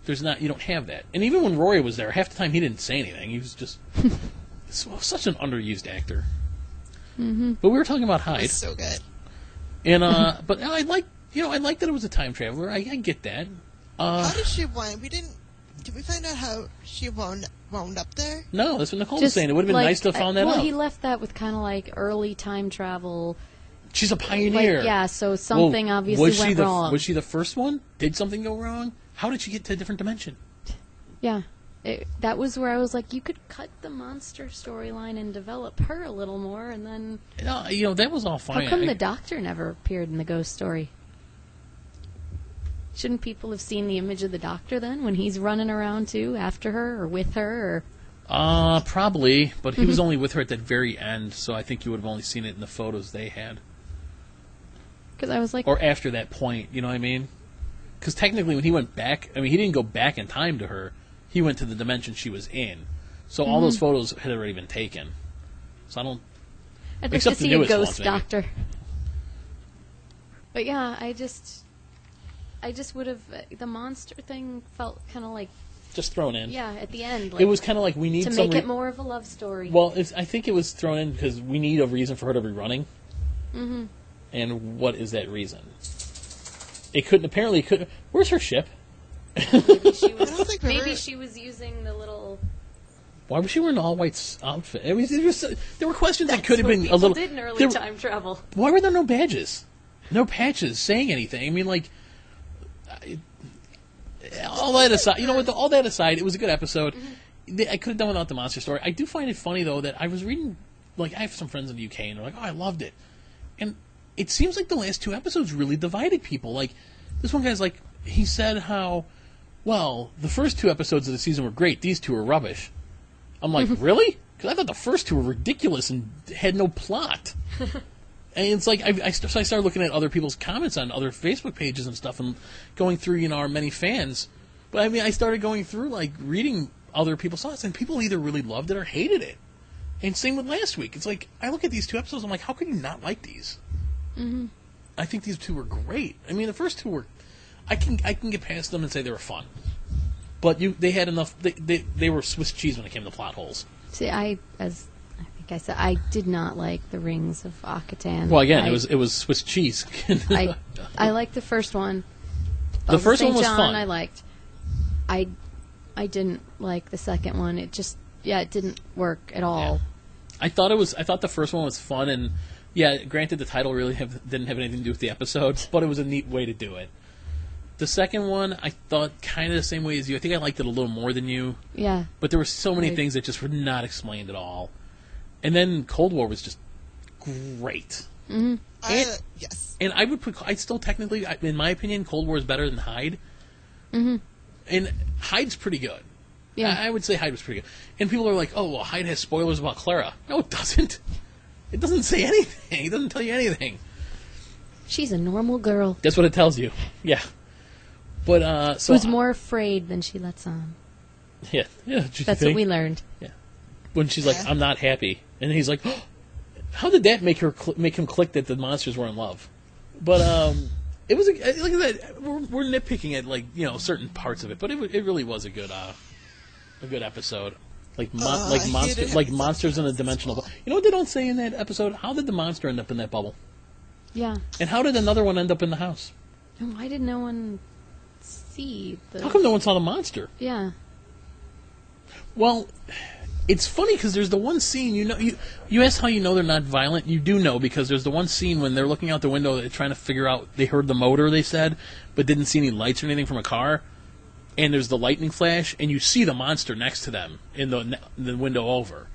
you don't have that. And even when Rory was there, half the time he didn't say anything. He was just such an underused actor. Mm-hmm. But we were talking about Hyde. That's so good. And but I like that it was a time traveler. I get that. How did she wind? Did we find out how she wound up there? No, that's what Nicole was saying. It would have been nice to have found that out. Well, he left that with kind of early time travel. She's a pioneer. So something obviously went wrong. Was she the first one? Did something go wrong? How did she get to a different dimension? Yeah. That was where I was like, you could cut the monster storyline and develop her a little more, and then... that was all fine. How come the Doctor never appeared in the ghost story? Shouldn't people have seen the image of the Doctor then, when he's running around too, after her, or with her, or... Probably, but he was only with her at that very end, so I think you would have only seen it in the photos they had. Because I was like... Or after that point, you know what I mean? Because technically when he went back, I mean, he didn't go back in time to her. He went to the dimension she was in. So all those photos had already been taken. So I don't... I'd like to see a ghost doctor. But yeah, I just would have... The monster thing felt kind of like... Just thrown in. Yeah, at the end. Like, it was kind of like we need to some... make it more of a love story. Well, I think it was thrown in because we need a reason for her to be running. Mm-hmm. And what is that reason? It couldn't... Apparently, it couldn't... Where's her ship? Maybe she was, I don't think she was using the little... Why was she wearing an all-white outfit? I mean, there were questions that could have been a People little... did in early time travel. Why were there no badges? No patches saying anything? I mean, like... all that aside, you know what? All that aside, it was a good episode. Mm-hmm. I could have done without the monster story. I do find it funny, though, that I was reading... Like, I have some friends in the UK, and they're like, oh, I loved it. And it seems like the last two episodes really divided people. Like, this one guy's like... He said how... Well, the first two episodes of the season were great. These two are rubbish. I'm like, really? Because I thought the first two were ridiculous and had no plot. And it's like, so I started looking at other people's comments on other Facebook pages and stuff and going through, you know, our many fans. But I mean, I started going through, like, reading other people's thoughts, and people either really loved it or hated it. And same with last week. It's like, I look at these two episodes, I'm like, how could you not like these? Mm-hmm. I think these two were great. I mean, the first two were... I can get past them and say they were fun. But they had enough... They were Swiss cheese when it came to plot holes. See, as I think I said, I did not like the Rings of Akatan. Well, again, it was Swiss cheese. I liked the first one. The first one was John, fun. I liked. I didn't like the second one. It just it didn't work at all. Yeah. I thought the first one was fun, and yeah, granted the title really didn't have anything to do with the episode, but it was a neat way to do it. The second one, I thought kind of the same way as you. I think I liked it a little more than you. Yeah. But there were so many things that just were not explained at all. And then Cold War was just great. Mm-hmm. Yes. And I'd still technically, in my opinion, Cold War is better than Hyde. Mm-hmm. And Hyde's pretty good. Yeah. I would say Hyde was pretty good. And people are like, oh, well, Hyde has spoilers about Clara. No, it doesn't. It doesn't say anything. It doesn't tell you anything. She's a normal girl. That's what it tells you. Yeah. But, so... Who's more afraid than she lets on. Yeah. That's what we learned. Yeah. When she's like, I'm not happy. And he's like, oh, how did that make him click that the monsters were in love? But, it was, look at that, we're nitpicking at, like, you know, certain parts of it, but it really was a good episode. Like, monsters in a dimensional bubble. You know what they don't say in that episode? How did the monster end up in that bubble? Yeah. And how did another one end up in the house? And why did no one see the... How come no one saw the monster? Yeah. Well, it's funny because there's the one scene, you asked how you know they're not violent. You do know because there's the one scene when they're looking out the window, they're trying to figure out, they heard the motor, they said, but didn't see any lights or anything from a car. And there's the lightning flash, and you see the monster next to them in the window over.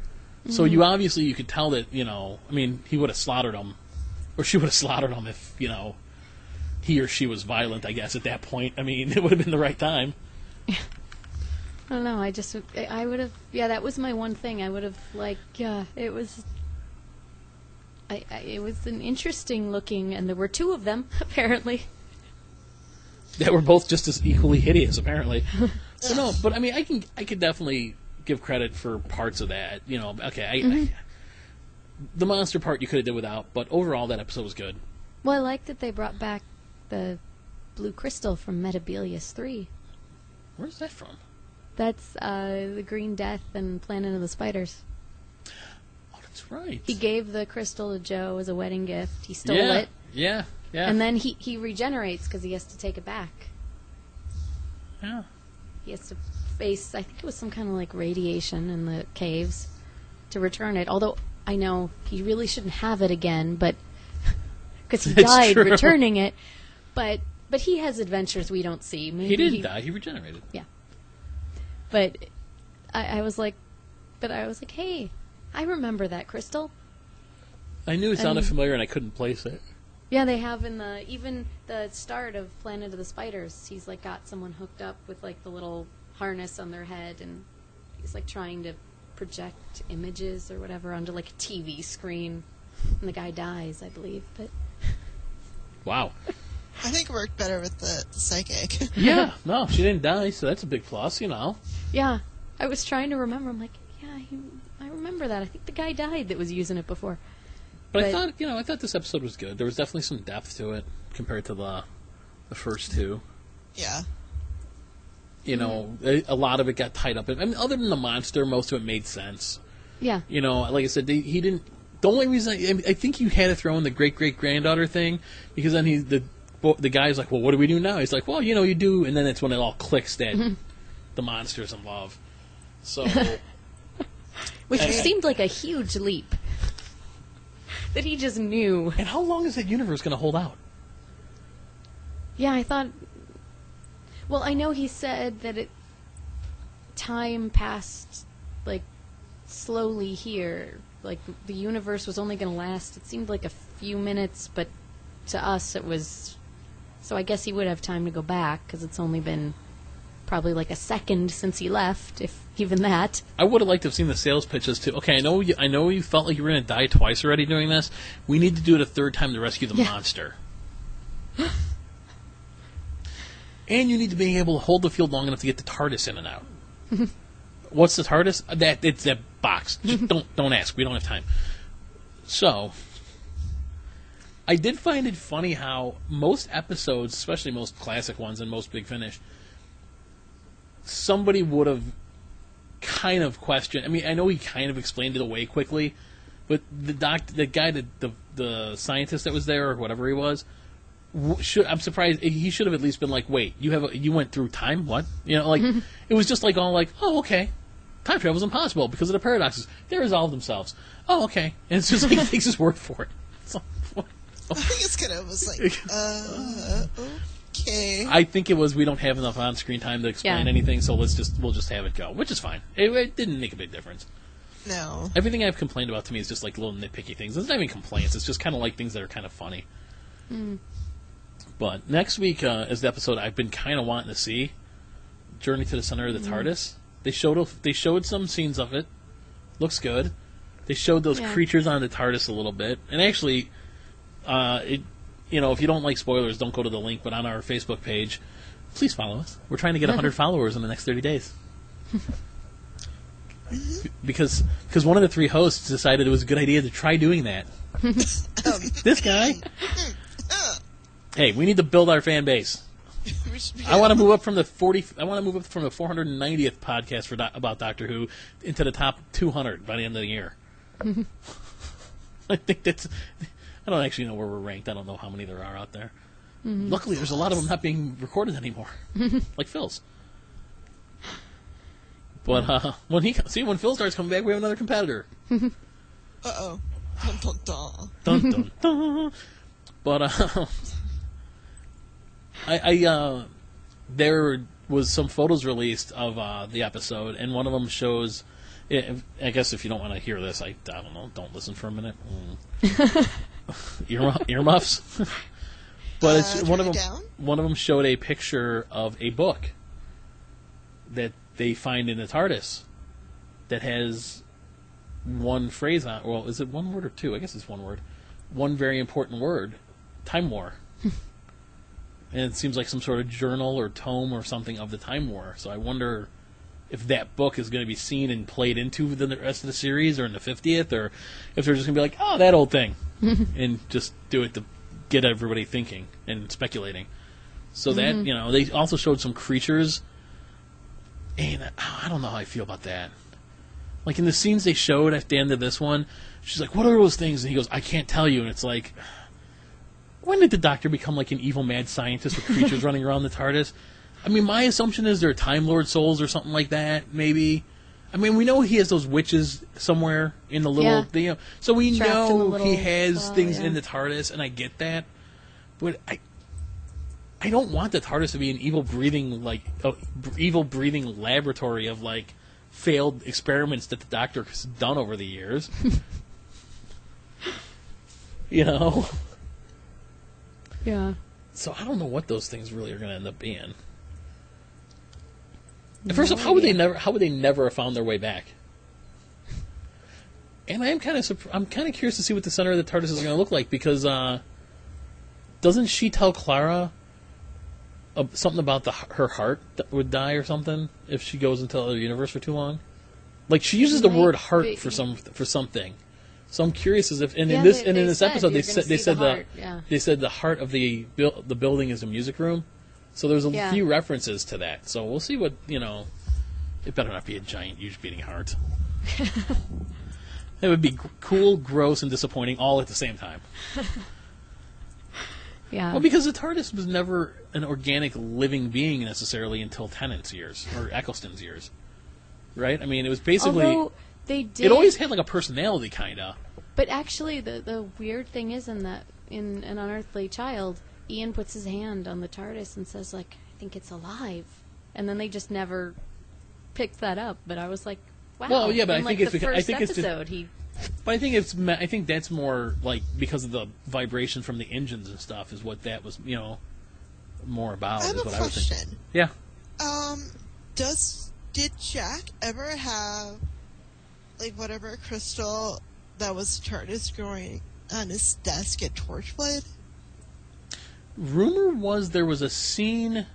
Mm-hmm. So you could tell that, you know, I mean, he would have slaughtered them, or she would have slaughtered them if, you know, he or she was violent, I guess, at that point. I mean, it would have been the right time. I don't know, I would have, that was my one thing. I would have, it was an interesting looking, and there were two of them, apparently. That were both just as equally hideous, apparently. So no, but I mean, I could definitely give credit for parts of that. You know, okay, the monster part you could have did without, but overall that episode was good. Well, I like that they brought back the blue crystal from Metabelius 3. Where's that from? That's the Green Death and Planet of the Spiders. Oh, that's right. He gave the crystal to Joe as a wedding gift. He stole it. Yeah. And then he regenerates because he has to take it back. Yeah. He has to face, I think it was some kind of like radiation in the caves to return it. Although I know he really shouldn't have it again, but because he died returning it. But he has adventures we don't see. Maybe he didn't die. He regenerated. Yeah. But I was like, hey, I remember that crystal. I knew it sounded familiar and I couldn't place it. Yeah, they have even the start of Planet of the Spiders. He's like got someone hooked up with like the little harness on their head, and he's like trying to project images or whatever onto like a TV screen, and the guy dies, I believe. But wow. I think it worked better with the psychic. Yeah, no, she didn't die, so that's a big plus, you know. yeah, I was trying to remember. I'm like, yeah, I remember that. I think the guy died that was using it before. But I thought this episode was good. There was definitely some depth to it compared to the first two. Yeah. You know, a lot of it got tied up. I mean, other than the monster, most of it made sense. Yeah. You know, like I said, he didn't. The only reason I think you had to throw in the great-great-granddaughter thing, because then the guy's like, well, what do we do now? He's like, well, you know, you do, and then it's when it all clicks that the monster's in love. So, which seemed like a huge leap. That he just knew. And how long is that universe going to hold out? Yeah, I thought. Well, I know he said that time passed like slowly here. Like the universe was only going to last. It seemed like a few minutes, but to us it was. So I guess he would have time to go back because it's only been probably like a second since he left, if even that. I would have liked to have seen the sales pitches too. Okay, I know you felt like you were going to die twice already doing this. We need to do it a third time to rescue the monster. And you need to be able to hold the field long enough to get the TARDIS in and out. What's the TARDIS? It's that box. Just don't ask. We don't have time. So, I did find it funny how most episodes, especially most classic ones and most Big Finish, somebody would have kind of questioned. I mean, I know he kind of explained it away quickly, but the guy, the scientist that was there or whatever he was, I'm surprised he should have at least been like, wait, you went through time? What? You know, like it was just like all like, oh, okay, time travel's impossible because of the paradoxes. They resolve themselves. Oh, okay, and it's just like he takes his word for it. So, I think it's kind of was like, okay. I think it was we don't have enough on-screen time to explain anything, so we'll just have it go, which is fine. It didn't make a big difference. No. Everything I've complained about to me is just like little nitpicky things. It's not even complaints. It's just kind of like things that are kind of funny. Mm. But next week is the episode I've been kind of wanting to see, Journey to the Center of the TARDIS. They showed some scenes of it. Looks good. They showed those creatures on the TARDIS a little bit. And actually, if you don't like spoilers, don't go to the link. But on our Facebook page, please follow us. We're trying to get 100 followers in the next 30 days. Because one of the three hosts decided it was a good idea to try doing that. This guy. Hey, we need to build our fan base. I want to move up from the 490th podcast about Doctor Who into the top 200 by the end of the year. I think that's. I don't actually know where we're ranked. I don't know how many there are out there. Luckily, there's a lot of them not being recorded anymore, like Phil's. But when Phil starts coming back, we have another competitor. Uh-oh. Dun, dun, dun. Dun, dun, dun. But there was some photos released of the episode, and one of them shows. I guess if you don't want to hear this, I don't know. Don't listen for a minute. Earmuffs. But it's one of them. Down? One of them showed a picture of a book that they find in the TARDIS that has one phrase on. Well, is it one word or two? I guess it's one word. One very important word: Time War. And it seems like some sort of journal or tome or something of the Time War. So I wonder if that book is going to be seen and played into the rest of the series or in the 50th, or if they're just going to be like, oh, that old thing, and just do it to get everybody thinking and speculating. So that, they also showed some creatures, and I don't know how I feel about that. Like in the scenes they showed at the end of this one, she's like, what are those things? And he goes, I can't tell you. And it's like, when did the Doctor become like an evil mad scientist with creatures running around the TARDIS? I mean, my assumption is they're Time Lord souls or something like that, maybe. I mean, we know he has those witches somewhere in the little thing. So we know he has things in the TARDIS, and I get that. But I don't want the TARDIS to be an evil breathing laboratory of like failed experiments that the Doctor has done over the years. Yeah. So I don't know what those things really are going to end up being. And first off, how would they never have found their way back? And I'm kind of curious to see what the center of the TARDIS is going to look like, because doesn't she tell Clara something about her heart that would die or something if she goes into the other universe for too long? Like, she uses the word heart for something. So I'm curious as if, and in this episode they said the heart of the building is a music room. So there's a few references to that. So we'll see what, it better not be a giant, huge beating heart. It would be cool, gross, and disappointing all at the same time. Yeah. Well, because the TARDIS was never an organic living being necessarily until Tennant's years or Eccleston's years, right? I mean, it was basically. Although they did. It always had like a personality, kind of. But actually, the weird thing is in An Unearthly Child, Ian puts his hand on the TARDIS and says, like, I think it's alive, and then they just never picked that up. But I was like, wow. Well, yeah, but in, I think like, it's because I think episode, it's. But I think that's more like because of the vibration from the engines and stuff is what that was, more about. I have is a what question. I was thinking. Yeah. Did Jack ever have, like, whatever crystal that was TARDIS growing on his desk at Torchwood? Rumor was there was a scene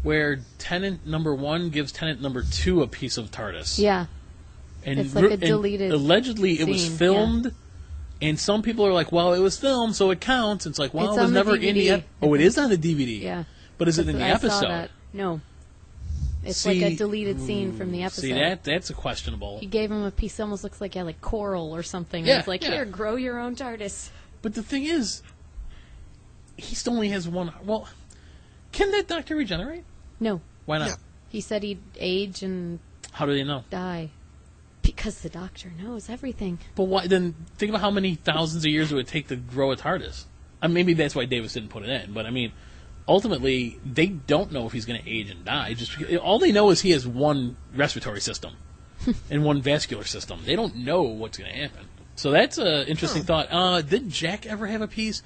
where Tenant number 1 gives Tenant number 2 a piece of TARDIS. Yeah. And it's like a deleted allegedly it was scene, filmed, and some people are like, well, it was filmed, so it counts. It's like, well, It's it was on the never in the DVD. Oh, it is on the DVD. Yeah. But is it in the I saw episode? that. No. It's See, like a deleted scene from the episode. See, that's a questionable. He gave him a piece that almost looks like coral or something. Yeah, And it's like, yeah. here, grow your own TARDIS. But the thing is, he still only has one. Well, can that doctor regenerate? No. Why not? No. He said he'd age and How do they know? die. Because the doctor knows everything. But why? Then think about how many thousands of years it would take to grow a TARDIS. I mean, maybe that's why Davis didn't put it in. But I mean, ultimately, they don't know if he's going to age and die. Just because, all they know is he has one respiratory system and one vascular system. They don't know what's going to happen. So that's an interesting thought. Did Jack ever have a piece?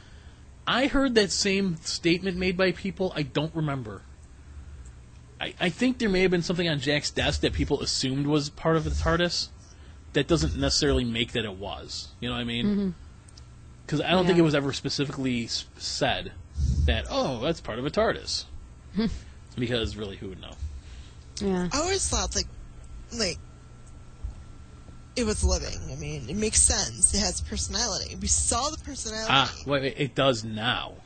I heard that same statement made by people. I don't remember. I think there may have been something on Jack's desk that people assumed was part of the TARDIS. That doesn't necessarily make that it was. You know what I mean? Because I don't think it was ever specifically said that, oh, that's part of a TARDIS. Because really, who would know? Yeah. I always thought, like, it was living. I mean, it makes sense. It has personality. We saw the personality. Wait, it does now.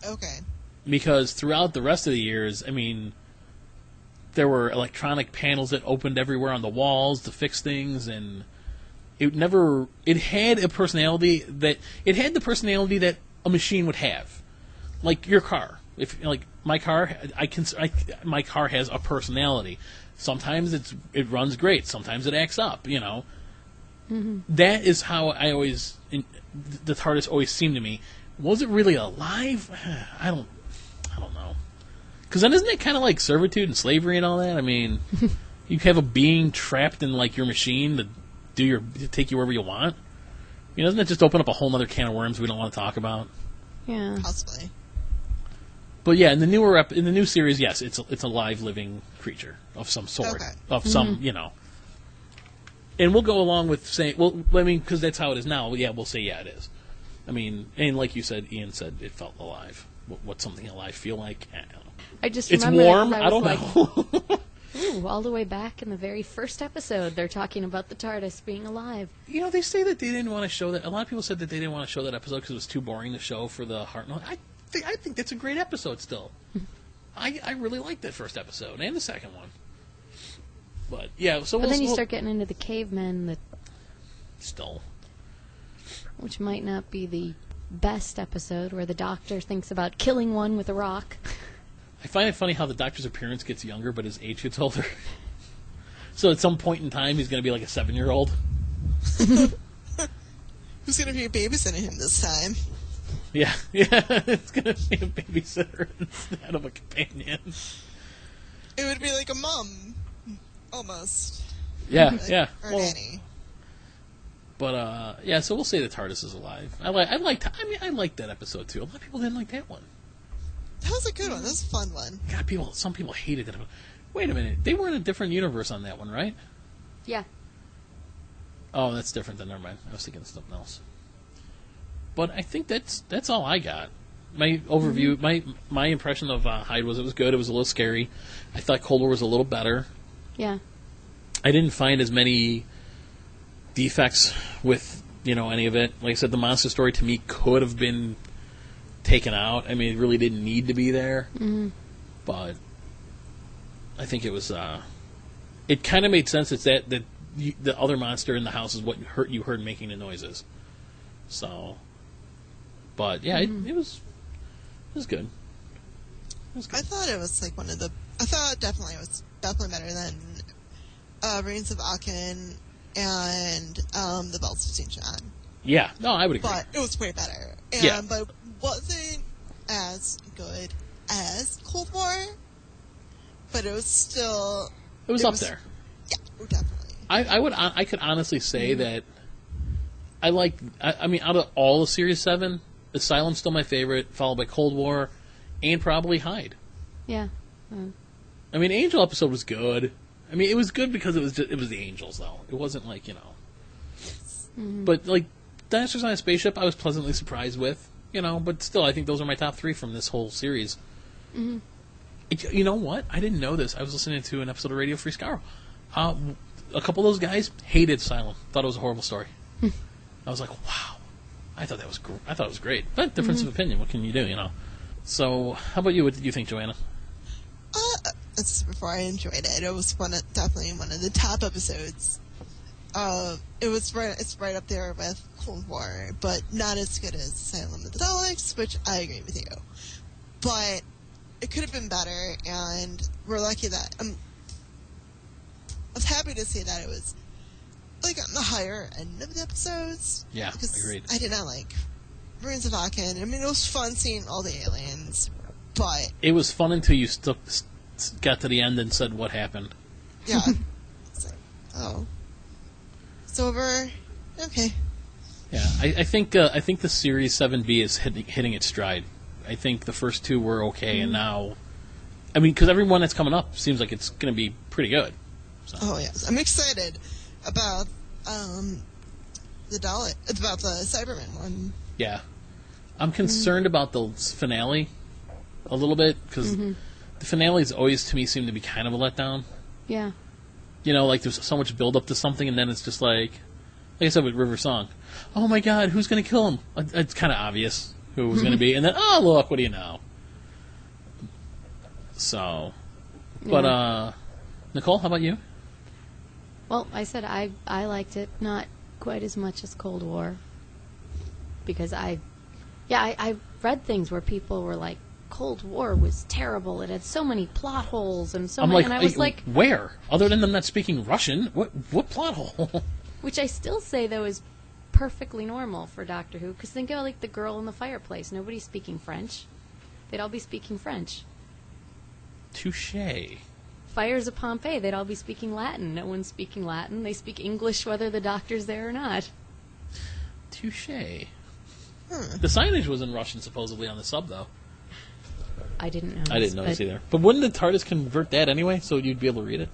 Okay. Because throughout the rest of the years, I mean, there were electronic panels that opened everywhere on the walls to fix things, and it had a personality that a machine would have, like your car. If like my car, my car has a personality. Sometimes it runs great. Sometimes it acts up. That is how the TARDIS always seemed to me. Was it really alive? I don't know. Because then isn't it kind of like servitude and slavery and all that? I mean, you have a being trapped in like your machine to take you wherever you want. Doesn't it just open up a whole other can of worms we don't want to talk about? Yeah. Possibly. But yeah, in the new series, yes, it's a live living creature of some sort, Okay. of some And we'll go along with saying, well, I mean, because that's how it is now. Yeah, we'll say yeah, it is. I mean, and like you said, Ian said it felt alive. What's something alive feel like? I don't know. I just It's remember warm. that I don't know. Ooh, all the way back in the very first episode, they're talking about the TARDIS being alive. They say that they didn't want to show that. A lot of people said that they didn't want to show that episode because it was too boring to show for the heart. I think that's a great episode still. I really liked that first episode and the second one. But yeah, so But then you start getting into the cavemen, still, which might not be the best episode, where the doctor thinks about killing one with a rock. I find it funny how the Doctor's appearance gets younger, but his age gets older. So at some point in time, he's going to be like a 7-year-old. Who's going to be babysitting him this time? Yeah, it's going to be a babysitter instead of a companion. It would be like a mom, almost. Yeah, Like, yeah. Or Well, nanny. but yeah, so we'll say the TARDIS is alive. I liked that episode too. A lot of people didn't like that one. That was a good one. That was a fun one. God, some people hated it. Wait a minute, they were in a different universe on that one, right? Yeah. Oh, that's different than never mind. I was thinking of something else. But I think that's all I got. My overview, my impression of Hyde was it was good. It was a little scary. I thought Cold War was a little better. Yeah. I didn't find as many defects with any of it. Like I said, the monster story to me could have been taken out. I mean, it really didn't need to be there. Mm-hmm. But I think it was. It kind of made sense. It's that the other monster in the house is what you heard making the noises. So, but yeah, it was good. It was good. I thought it was like one of the. I thought it was definitely better than Reigns of Aachen and the Bells of St. John. Yeah, no, I would agree. But it was way better. But it wasn't as good as Cold War. But it was still. It was up there. Yeah, definitely. I could honestly say that I like. I mean, out of all of Series 7, Asylum's still my favorite, followed by Cold War, and probably Hyde. Yeah. I mean, Angel episode was good. I mean, it was good because it was the Angels, though. It wasn't like But like Dinosaurs on a Spaceship, I was pleasantly surprised with. But still, I think those are my top 3 from this whole series. Mm-hmm. You know what? I didn't know this. I was listening to an episode of Radio Free Scarrow. A couple of those guys hated Asylum. Thought it was a horrible story. I was like, wow. I thought it was great. But difference of opinion. What can you do? So, how about you? What did you think, Joanna? This is before I enjoyed it. It was definitely one of the top episodes. It's right up there with Cold War, but not as good as Asylum of the Daleks, which I agree with you. But it could have been better, and we're lucky that I was happy to see that it was like on the higher end of the episodes. Yeah, agreed. I did not like Ruins of Aachen. I mean, it was fun seeing all the aliens, but it was fun until you got to the end and said what happened. Yeah, it's like, oh, it's over. Okay. Yeah, I think the Series 7B is hitting its stride. I think the first 2 were okay, and now, I mean, because everyone that's coming up seems like it's going to be pretty good. So. Oh yes, I'm excited about the Cyberman one. Yeah, I'm concerned about the finale a little bit because the finales always to me seem to be kind of a letdown. Yeah. Like there's so much build up to something, and then it's just like I said with River Song. Oh my God, who's going to kill him? It's kind of obvious who it was going to be, and then oh look, what do you know? So, but Nicole, how about you? Well, I said I liked it not quite as much as Cold War because I read things where people were like Cold War was terrible. It had so many plot holes and so many. And I was like, where? Other than them not speaking Russian, what plot hole? Which I still say though is perfectly normal for Doctor Who because think about like the girl in the fireplace. Nobody's speaking French. They'd all be speaking French. Touché. Fires of Pompeii, they'd all be speaking Latin. No one's speaking Latin. They speak English whether the doctor's there or not. Touché. The signage was in Russian, supposedly, on the sub, though. I didn't notice. I didn't notice either. But wouldn't the TARDIS convert that anyway, so you'd be able to read it?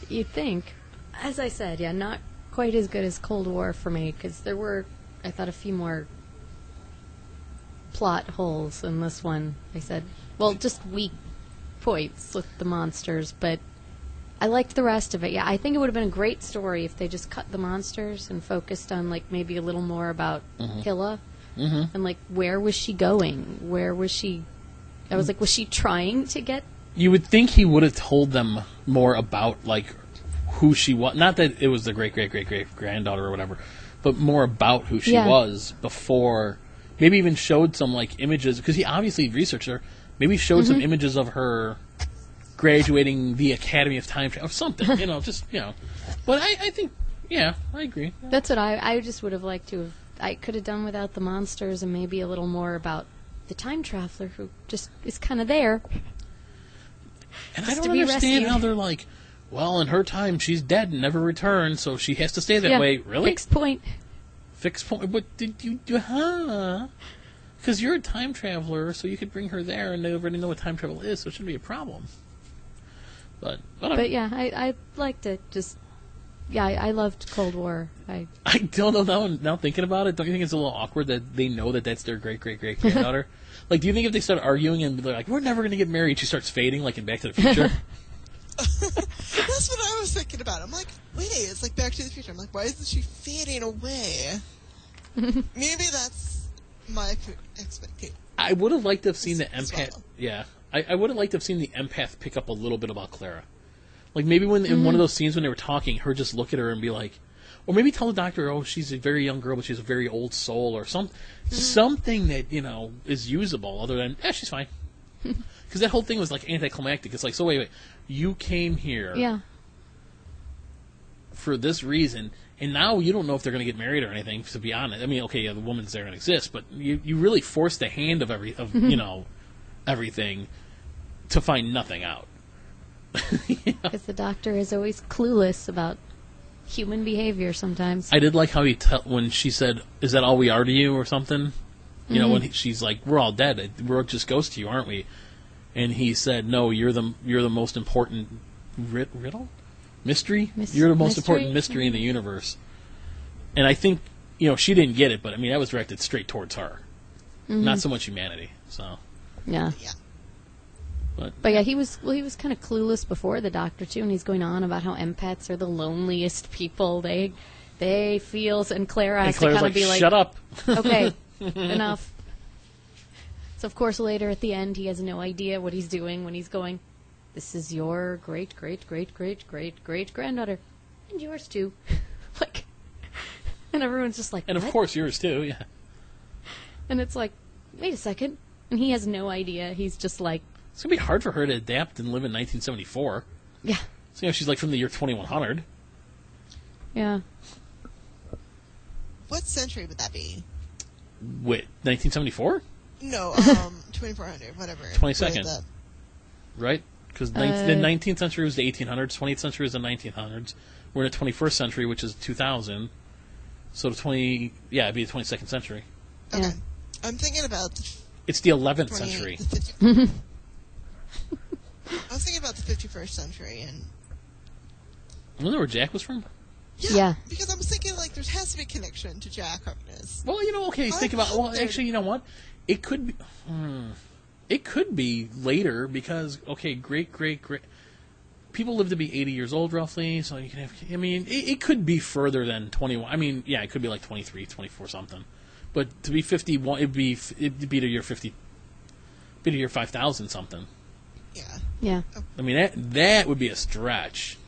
You'd think. As I said, yeah, not quite as good as Cold War for me, because there were, I thought, a few more plot holes in this one. I said, well, just weak points with the monsters, but I liked the rest of it. Yeah, I think it would have been a great story if they just cut the monsters and focused on like maybe a little more about Hilla and like where was she going? Where was she? I was like, was she trying to get? You would think he would have told them more about like who she was. Not that it was the great granddaughter or whatever, but more about who she was before. Maybe even showed some like images because he obviously researched her. Maybe showed some images of her graduating the Academy of Time or something, But I think, I agree. That's what I just would have liked to have. I could have done without the monsters and maybe a little more about the time traveler who just is kind of there. And I don't understand how they're like, well, in her time, she's dead and never returned, so she has to stay that way. Really? Fixed point. What did you do? Because you're a time traveler, so you could bring her there, and they already know what time travel is, so it shouldn't be a problem. But yeah, I liked it. Just I loved Cold War. I don't know now thinking about it. Don't you think it's a little awkward that they know that that's their great great great granddaughter? Like, do you think if they start arguing and they're like, we're never going to get married, she starts fading like in Back to the Future? That's what I was thinking about. I'm like, wait, it's like Back to the Future. I'm like, why isn't she fading away? Maybe that's my expectation. I would have liked to have seen the empath. Yeah, I would have liked to have seen the empath pick up a little bit about Clara. Like, maybe when in one of those scenes when they were talking, her just look at her and be like, or maybe tell the doctor, oh, she's a very young girl, but she's a very old soul, or something that, is usable other than, she's fine. Because that whole thing was, like, anticlimactic. It's like, so wait, you came here for this reason, and now you don't know if they're going to get married or anything, to be honest. I mean, okay, yeah, the woman's there and exists, but you really forced the hand of everything to find nothing out. Because the doctor is always clueless about human behavior sometimes. I did like how when she said, is that all we are to you, or something? When she's like, we're all dead. We're just ghosts to you, aren't we? And he said, no, you're the most important riddle? Mystery? You're the most important mystery in the universe. And I think, she didn't get it, but I mean, that was directed straight towards her. Not so much humanity, so. Yeah. But yeah, he was kind of clueless before the doctor too, and he's going on about how empaths are the loneliest people. They feel, and Clara has to kind of be like, shut up. Okay, enough. So of course later at the end he has no idea what he's doing when he's going, this is your great great great great great great granddaughter, and yours too. Like, and everyone's just like, and what? Of course yours too, yeah. And it's like, wait a second, and he has no idea. He's just like, it's going to be hard for her to adapt and live in 1974. Yeah. So, she's like from the year 2100. Yeah. What century would that be? Wait, 1974? No, 2400, whatever. 22nd. Right? Because the 19th century was the 1800s, 20th century was the 1900s. We're in the 21st century, which is 2000. So it'd be the 22nd century. Okay. Yeah. I'm thinking about... It's the 11th century. I was thinking about the 51st century, and... Wasn't that where Jack was from? Yeah. Because I was thinking, like, there has to be a connection to Jack Harkness. Well, okay, think about... Well, actually, you know what? It could be... It could be later, because, okay, great... People live to be 80 years old, roughly, so you can have... I mean, it could be further than 21. I mean, yeah, it could be like 23, 24 something. But to be 51, it'd be to year 50... Be to year 5,000 something. Yeah. I mean, that would be a stretch.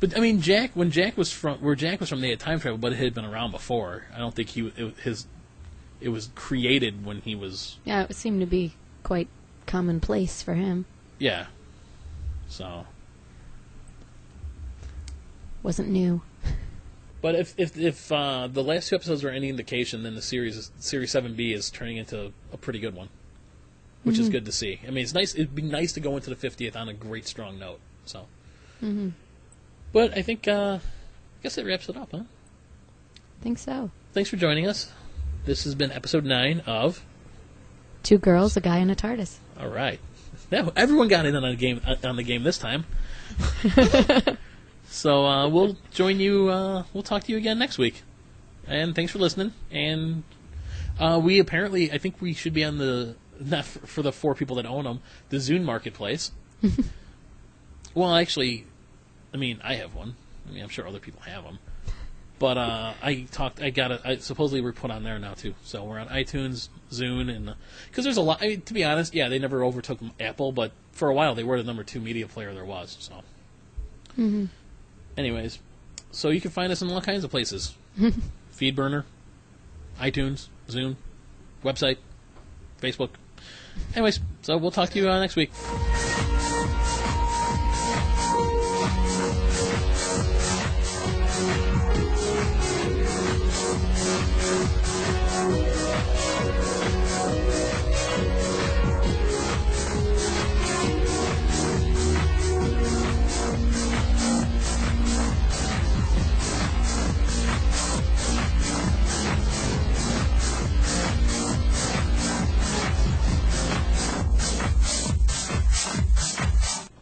But I mean, when Jack was from, they had time travel, but it had been around before. I don't think it was created when he was. Yeah, it seemed to be quite commonplace for him. Yeah. So. Wasn't new. But if the last two episodes are any indication, then the series 7B is turning into a pretty good one. Which is good to see. I mean, it's nice. It'd be nice to go into the 50th on a great, strong note. So, But I think, I guess that wraps it up, huh? I think so. Thanks for joining us. This has been episode 9 of 2 Girls, a Guy, and a TARDIS. All right. Now everyone got in on the game this time. So we'll join you. We'll talk to you again next week. And thanks for listening. And I think we should be on the. Not for the 4 people that own them, the Zune Marketplace. Well, actually, I mean, I have one. I mean, I'm sure other people have them. But supposedly we're put on there now, too. So we're on iTunes, Zune, and... Because there's a lot... I mean, to be honest, yeah, they never overtook Apple, but for a while they were the number 2 media player there was, so... Anyways, so you can find us in all kinds of places. Feedburner, iTunes, Zune, website, Facebook. Anyways, so we'll talk to you next week.